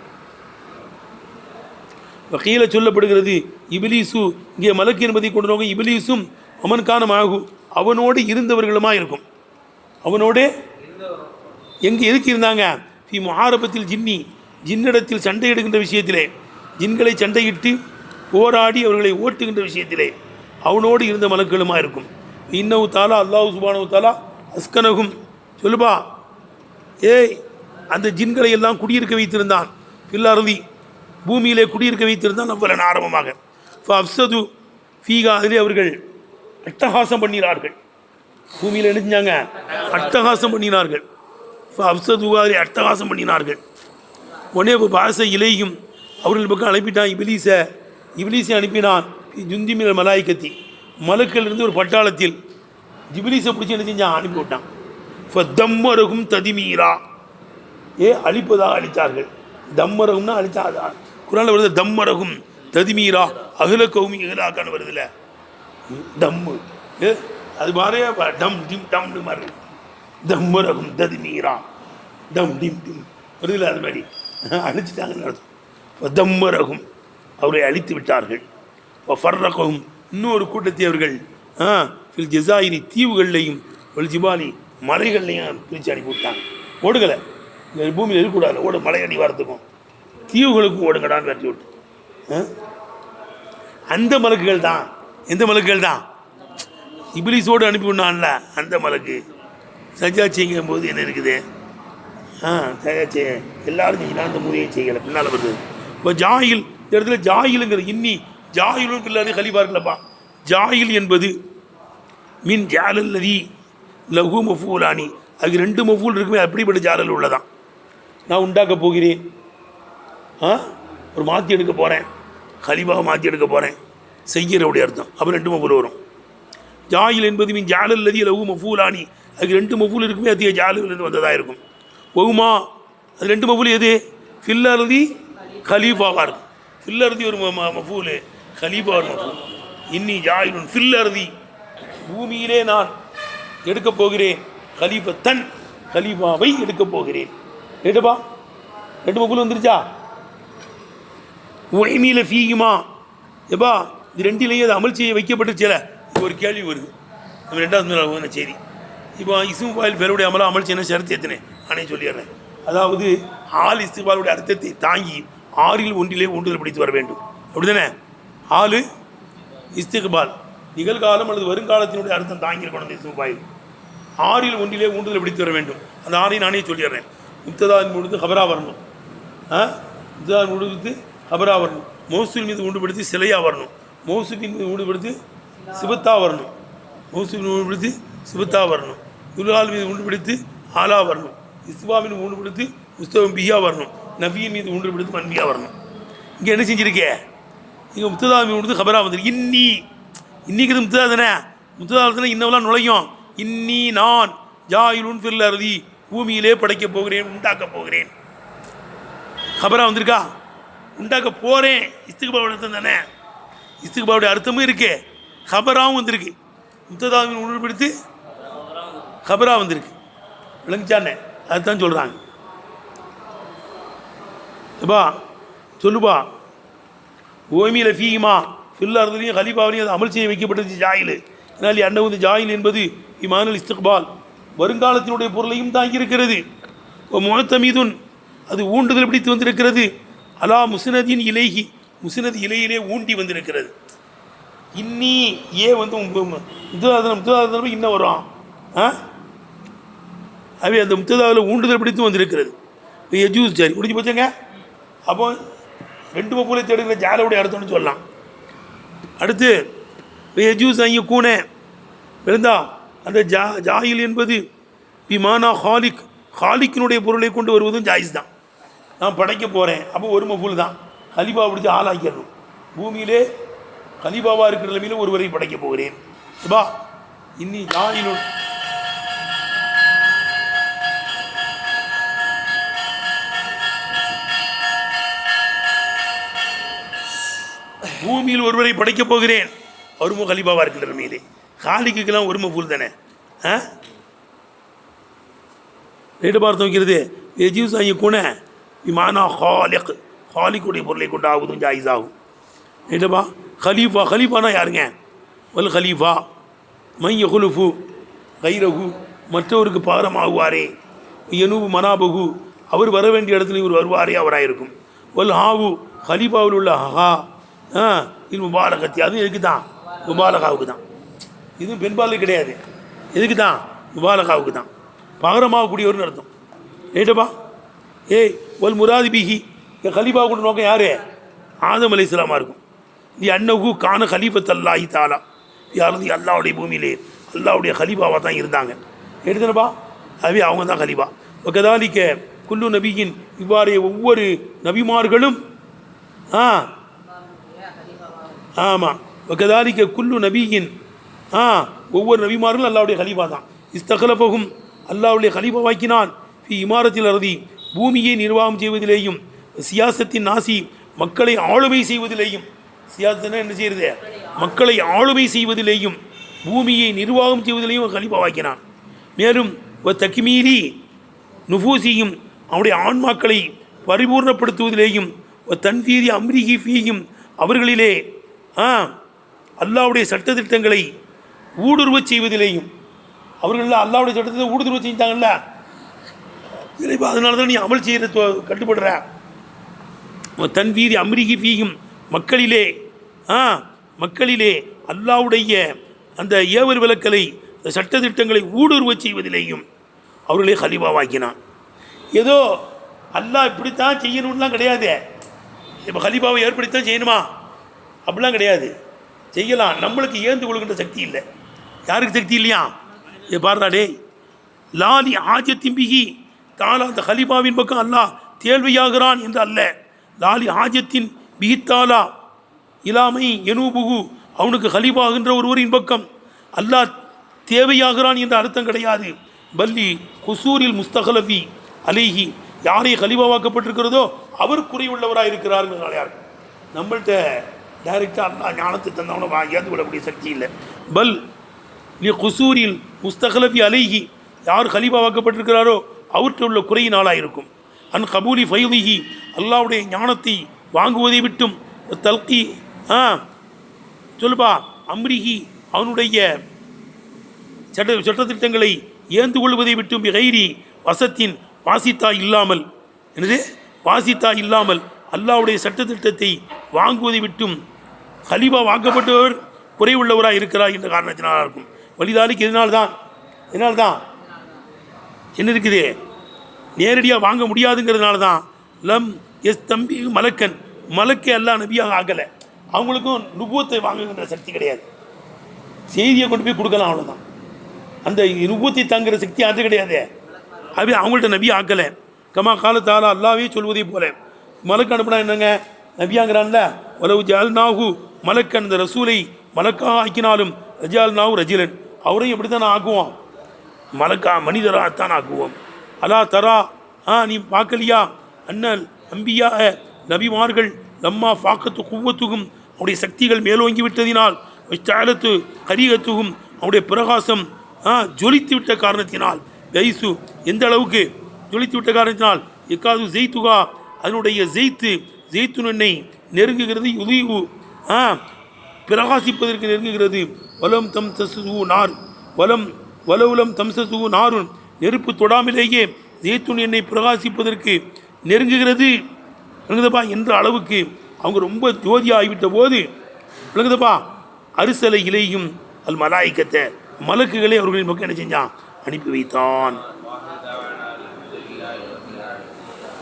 கீழே சொல்லப்படுகிறது இபிலீசு, இங்கே மலக்கு என்பதை கொண்டு நோக்க இபிலீசும் அமன்கான ஆகும், அவனோடு இருந்தவர்களுமா இருக்கும். அவனோடு எதுக்கு இருந்தாங்க? ஃபி முஹாரபத்தில் ஜின்னி, ஜின்னிடத்தில் சண்டை எடுக்கின்ற விஷயத்திலே, ஜின்களை சண்டையிட்டு போராடி அவர்களை ஓட்டுகின்ற விஷயத்திலே அவனோடு இருந்த மலக்குகளுமா இருக்கும். இன்னவு தாலா அல்லாஹ் சுப்ஹானஹு வ தஆலா அஸ்கனகும், சொல்லுப்பா, அந்த ஜின்களை எல்லாம் குடியிருக்க வைத்திருந்தான். ஃபில் அர்தி, பூமியிலே குடியிருக்க வைத்திருந்தான். அவ்வளவு ஆரம்பமாக அப்சது ஃபீகா, அதிலே அவர்கள் அட்டகாசம் பண்ணினார்கள். பூமியில் எழுந்தாங்க, அட்டகாசம் பண்ணினார்கள். அப்சது அதிலே அட்டகாசம் பண்ணினார்கள். உடனே பாச இலையும் அவர்கள் பக்கம் அனுப்பிட்டான். இபிலீஸை அனுப்பினான். ஜுந்திமில் மலாய்க்கத்தி, மலக்கள் இருந்து ஒரு பட்டாளத்தில் இபிலீஸை பிடிச்சி என்ன செஞ்சான்? அனுப்பி விட்டான். தம்மரகும் ததிமீரா, அழிப்பதாக அழித்தார்கள். தம்மரகும்னா அழிச்சா, குரான்ல வருது தம்மரகும் ததிமீரா, அகில கௌமி எதிராக்கான்னு வருதுல்ல, தம்மு அது மாதிரியே டம் டிம் டம்னு மாதிரி தம்மரகும் ததிமீரா டம் டிம் டிம் வருதுல்ல, அது மாதிரி அழிச்சிட்டாங்கன்னு அர்த்தம். தம்மரகும், அவரை அழித்து விட்டார்கள். ஃபர்ரகவும், இன்னொரு கூட்டத்தை அவர்கள் ஃபில் ஜெசாயிரி, தீவுகள்லையும் ஒரு ஜிபாலி, மலைகள்லையும் பிரித்து அனுப்பி விட்டாங்க. ஓடுகளை இந்த பூமியில் இருக்கக்கூடாது, ஓடு மலை அடி வரத்துக்கும் தீவுகளுக்கும் ஓடுங்கடான்னு வெட்டி விட்டு. அந்த மலக்குகள் தான். எந்த மலக்குகள் தான்? இபிலீஸோடு அனுப்பி விடனான்ல அந்த மலக்கு. சஜா செய்யும் போது என்ன இருக்குது? சஜா செய்ய எல்லாரும் செஞ்சினா அந்த முறையை செய்யலை, பின்னால் வருது. இப்போ ஜாயில், இந்த இடத்துல ஜாயிலுங்கிறது இன்னி ஜாயிலும் பிள்ளாரு கலிபா இருக்கலப்பா. ஜாயில் என்பது மின் ஜாலல்லதி லகு மஃபூலானி, அதுக்கு 2 மஃபூல் இருக்குமே, அப்படிப்பட்ட ஜாலல் உள்ளதான். நான் உண்டாக்க போகிறேன், ஒரு மாற்றி எடுக்க போகிறேன், கலிபாவை மாற்றி எடுக்க போகிறேன், செய்கிறவுடைய அர்த்தம். அப்போ 2 மஃபூல் வரும். ஜாயில் என்பது மின் ஜாலல்லதி லகு மஃபூலானி, அதுக்கு 2 மஃபூல் இருக்குமே, அதிக ஜாலிலிருந்து வந்ததாக இருக்கும். ஒகுமா, அது 2 மஃபூல் எது? ஃபில்லர்தி கலீஃபாவாக இருக்கும். ஃபில்லர்தி ஒரு மஃபூல், கலீஃபா ஒரு மஃபூல். இன்னி ஜாயிலுன் ஃபில்லர்தி, பூமியிலே நான் எடுக்கப் போகிறேன், கலீஃபத்தன், கலீஃபாவை எடுக்கப் போகிறேன். எடுப்பா, 2 மஃபூல் வந்துருச்சா? ஒய்மீல ஃபீகுமா, எப்பா இது 2லேயும் அது அமல் செய்ய வைக்கப்பட்டுச்சுல. ஒரு கேள்வி வருது, நம்ம 2வது செய்தி. இப்போ இஸ்மு ஃபாயில் பேருடைய அமல் செய்யணும் ஷரத்து எத்தனை நானே சொல்லிடுறேன். அதாவது ஆள் இஸ்திக்பாலுடைய அர்த்தத்தை தாங்கி 6ல் 1லே ஊண்டுதல் பிடித்து வர வேண்டும். அப்படி தானே? ஆளு இஸ்திக்பால் நிகழ்காலம் அல்லது வருங்காலத்தினுடைய அர்த்தம் தாங்கியிருக்கணும். அந்த இஸ்மு ஃபாயில் 6ல் 1லே ஊண்டுதல் பிடித்து வர வேண்டும். அந்த 6ஐயும் நானே சொல்லிடுறேன். முப்ததாவின் முடித்து ஹபரா வரணும், முப்ததாவின் முடித்து ஹபரா வரணும். மௌசூல் மீது உண்டுபடுத்தி சிலையாக வரணும், மௌசூலின் மீது உண்டுபடுத்தி சிபத்தா வரணும். மௌசூப் மீது 3 பிடித்து சிபத்தா வரணும். துல்ஹால் மீது 3 பிடித்து ஆலா வரணும். இஸ்வா மீது 3 பிடித்து முஸ்தவம் பிஹா வரணும். நபியின் மீது 3 பிடித்து மன்பியா வரணும். இங்கே என்ன செஞ்சிருக்கே? இங்கே முத்ததா மீது கொடுத்து கபரா வந்துருக்கு. இன்னிக்கிறது முத்ததா தானே. முத்ததாலத்தில் இன்னவெல்லாம் நுழையும். இன்னி நான் ஜாயிலுன் ஃபில் அர்தி, பூமியிலே படைக்கப் போகிறேன், உண்டாக்கப் போகிறேன். கபரா வந்திருக்கா? உண்டாக்க போகிறேன். இஸ்திக்பாவுடைய அர்த்தம் தானே. இஸ்திக்பாவுடைய அர்த்தமும் இருக்கு, கபராவும் வந்திருக்கு. முத்ததாவின் உணர்வுபடுத்தி கபரா வந்திருக்கு. விளங்குச்சானே? அதுதான் சொல்கிறாங்க. எப்பா சொல்லுப்பா, ஓமியில் ஃபீமா ஃபில் அர்திலையும் ஹலீஃபாவிலையும் அது அமல் செய்ய வைக்கப்பட்டது ஜாயில். இதனால் அண்ணன் வந்து ஜாயில் என்பது இமானுல் இஸ்திக்பால், வருங்காலத்தினுடைய பொருளையும் தாங்கி இருக்கிறது. முஅத்தமீதுன் அது ஊண்டுதல் பிடித்து வந்திருக்கிறது. அலா முஸ்னதின் இலைஹி, முஸ்னத் இலையிலே ஊண்டி வந்திருக்கிறது. இன்னி ஏ வந்து முத்ததாதனம் இன்னும் வரும். அவை அந்த முத்ததாவில் ஊண்டுதல் பிடித்து வந்திருக்கிறது. எஜூஸ் சரி முடிஞ்சு போச்சுங்க. அப்போ 2 மஃபூலை தேடுகிற ஜாலுடைய அர்த்தம்னு சொல்லலாம். அடுத்து எஜூஸ் ஐய கூனே விழுந்தா அந்த ஜாயில் என்பது விமானா ஹாலிக், ஹாலிக்கினுடைய பொருளை கொண்டு வருவதும் ஜாயிஸ் தான். நான் படைக்க போகிறேன், அப்போ ஒரு மஃபூல் தான். ஹலீஃபா பிடிச்சி ஆளாக்கிடணும். பூமியிலே ஹலீஃபாவாக இருக்கிற நிலைமையில் ஒருவரை படைக்க போகிறேன். பா இன்னி ஜாயிலுன் பூமியில் ஒருவரை படைக்கப் போகிறேன். அவருமோ ஹலீஃபாவாக இருக்கிற நிலைமையிலே. ஹாலிக்குக்கெல்லாம் ஒரு மஃபூல் தானே. ரெண்டு பார்த்தம் வைக்கிறது எஜூஸ் ஐய கூன விமானா ஹாலிக், ஹாலிக்குடைய பொருளை கொண்டு ஆகுதும் ஜாயிஸ் ஆகும். என்னப்பா ஹலீஃபா, ஹலீஃபானா யாருங்க? வல் ஹலீஃபா மைய ஹுலுஃபு கைரகு, மற்றவருக்கு பாரமாகுவாரே. எனூபு மனாபகு, அவர் வர வேண்டிய இடத்துல இவர் வருவாரே, அவராயிருக்கும். வல் ஹாவு ஹலீஃபாவில் உள்ள ஹா இது முபாலகத்தி, அதுவும் எதுக்கு தான்? முபாலகாவுக்கு தான். இதுவும் பெண்பாலுக்கு கிடையாது. எதுக்கு தான்? முபாலகாவுக்கு தான். பாரமாகக்கூடியவர்னு அர்த்தம். ஏட்டப்பா ஏய் ஒல் முராதி பிஹி, ஹலீஃபா கூட நோக்கம் யார்? ஆதம் அலைஹிஸ்ஸலாமா இருக்கும். இது அன்னஹு கான ஹலீஃபத் அல்லாஹி தாலா, யாரும் அல்லாவுடைய பூமியிலே அல்லாவுடைய ஹலீஃபாவாக தான் இருந்தாங்க. எடுத்துனப்பா அவே அவங்க தான் ஹலீஃபா. கதாலிக்க குல்லு நபியின், இவ்வாறு ஒவ்வொரு நபிமார்களும் ஆமாம் கதாலிக்க குல்லு நபியின் ஒவ்வொரு நபிமார்களும் அல்லாவுடைய ஹலீஃபா தான். இஸ்தகலபகும் அல்லாவுடைய ஹலீஃபாவாக்கினான். ஃபி இமாரத்தில் அறுதி பூமியை நிர்வாகம் செய்வதிலேயும், சியாசத்தின் நாசி மக்களை ஆளுமை செய்வதிலேயும், சியாசத்தினா என்ன செய்யறது? மக்களை ஆளுமை செய்வதிலேயும் பூமியை நிர்வாகம் செய்வதிலேயும் ஹலீஃபாவாக்கினான். மேலும் தக்மீரி நுஃபூசியும் அவருடைய ஆன்மாக்களை பரிபூர்ணப்படுத்துவதிலேயும், தன்வீரி அம்ரிஹி ஃபீயும் அவர்களிலே அல்லாவுடைய சட்டத்திட்டங்களை ஊடுருவச் செய்வதிலேயும், அவர்கள் அல்லாவுடைய சட்டத்தை ஊடுருவ செஞ்சாங்கல்ல, அதனால தான் நீ அமல் செய்கிற கட்டுப்படுற. தன்வீரி அம்ரிஹி ஃபீயும் மக்களிலே மக்களிலே அல்லாவுடைய அந்த ஏவல் விலக்கலை சட்டத்திட்டங்களை ஊடுருவ செய்வதிலேயும் அவர்களே ஹலீஃபாவாக்கினான். ஏதோ அல்லாஹ் இப்படித்தான் செய்யணும்லாம் கிடையாது. இப்போ ஹலீஃபாவை ஏற்படுத்தித்தான் செய்யணுமா அப்படிலாம் கிடையாது. செய்யலாம், நம்மளுக்கு ஏந்து கொள்கின்ற சக்தி இல்லை. யாருக்கு சக்தி இல்லையா? பாடுறாடே லாலி ஆஜத்தின் பிகி தாலா, அந்த ஹலீஃபாவின் பக்கம் அல்லாஹ் தேழ்வையாகிறான் என்று அல்ல. லாலி ஆஜத்தின் பிகித்தாலா இலாமை எனூபுகு, அவனுக்கு ஹலீஃபாகின்ற ஒருவரின் பக்கம் அல்லாஹ் தேவையாகிறான் என்ற அர்த்தம் கிடையாது. பல்லி குசூரில் முஸ்தகலபி அலைஹி, யாரை ஹலீஃபாவாக்கப்பட்டிருக்கிறதோ அவர் குறைவுள்ளவராக இருக்கிறார்கள். யார் நம்மள்கிட்ட டைரெக்டாக அல்லாஹ் ஞானத்தை தந்தவனை ஏந்து கொள்ளக்கூடிய சக்தி இல்லை. பல் நீ குசூரில் முஸ்தகலபி அலைஹி, யார் ஹலீஃபாவாக்கப்பட்டிருக்கிறாரோ அவர்கிட்ட உள்ள குறையினாலாக இருக்கும். அன் கபூலி ஃபைலிஹி, அல்லாவுடைய ஞானத்தை வாங்குவதை விட்டும், தல்கி சொல்லுப்பா அம்ரிஹி, அவனுடைய சட்டத்திட்டங்களை ஏந்து கொள்வதை விட்டும், கைரி வசத்தின் வாசித்தா இல்லாமல், என்னது வாசித்தா இல்லாமல் அல்லாவுடைய சட்டத்திட்டத்தை வாங்குவதை விட்டும் ஹலீஃபா வாக்கப்பட்டவர் குறைவுள்ளவராக இருக்கிறார் என்ற காரணத்தினால இருக்கும். வலிதாலிக்கு இதனால்தான் என்ன இருக்குது? நேரடியாக வாங்க முடியாதுங்கிறதுனால தான் லம் எஸ் தம்பி மலக்கன், மலக்கே அல்லா நபியாக ஆகலை. அவங்களுக்கும் நுபுவத்தை வாங்குகின்ற சக்தி கிடையாது. செய்தியை கொண்டு போய் கொடுக்கலாம், அவ்வளோதான். அந்த நுபுவத்தை தாங்குற சக்தி அது கிடையாது. அது அவங்கள்ட்ட நபி ஆக்கலை. கமா காலத்தால அல்லாவே சொல்வதை போல மலக்கு அனுப்புனா என்னங்க, நபியாங்கிறான்ல, உலவு ஜால்நாகு மலக்கன், அந்த ரசூலை மலக்காக ஆக்கினாலும் ரஜால்நாகு ரஜிலன், அவரையும் எப்படி தான் ஆக்குவோம், மலக்கா மனிதராகத்தான் ஆக்குவோம். அலா தரா, நீ பார்க்கலையா, அண்ணல் அம்பியா நபிமார்கள் லம்மா ஃபாக்கத்து குவத்துகும், அவருடைய சக்திகள் மேலோங்கி விட்டதினால், ஸ்டாலத்து கரீகத்துகும், அவருடைய பிரகாசம் ஜொலித்து விட்ட காரணத்தினால், கைசு எந்த அளவுக்கு ஜொலித்து விட்ட காரணத்தினால், எக்காது ஜெய்துகா, அதனுடைய ஜெய்த்து எண்ணெய் நெருங்குகிறது, உதவு பிரகாசிப்பதற்கு நெருங்குகிறது. வலம் தம் தசு நார் வலவுலம் தம்சு நாருன், நெருப்பு தொடாமலேயே ஜெய்த்துன் எண்ணெய் பிரகாசிப்பதற்கு நெருங்குகிறது விளங்குதப்பா என்ற அளவுக்கு அவங்க ரொம்ப ஜோதி ஆகிவிட்ட போது விளங்குதப்பா, அரிசலை இலையும் அல் மலாய்க்கத்தை, மலக்குகளை அவர்களின் பக்கம் என்ன செஞ்சான், அனுப்பி வைத்தான்.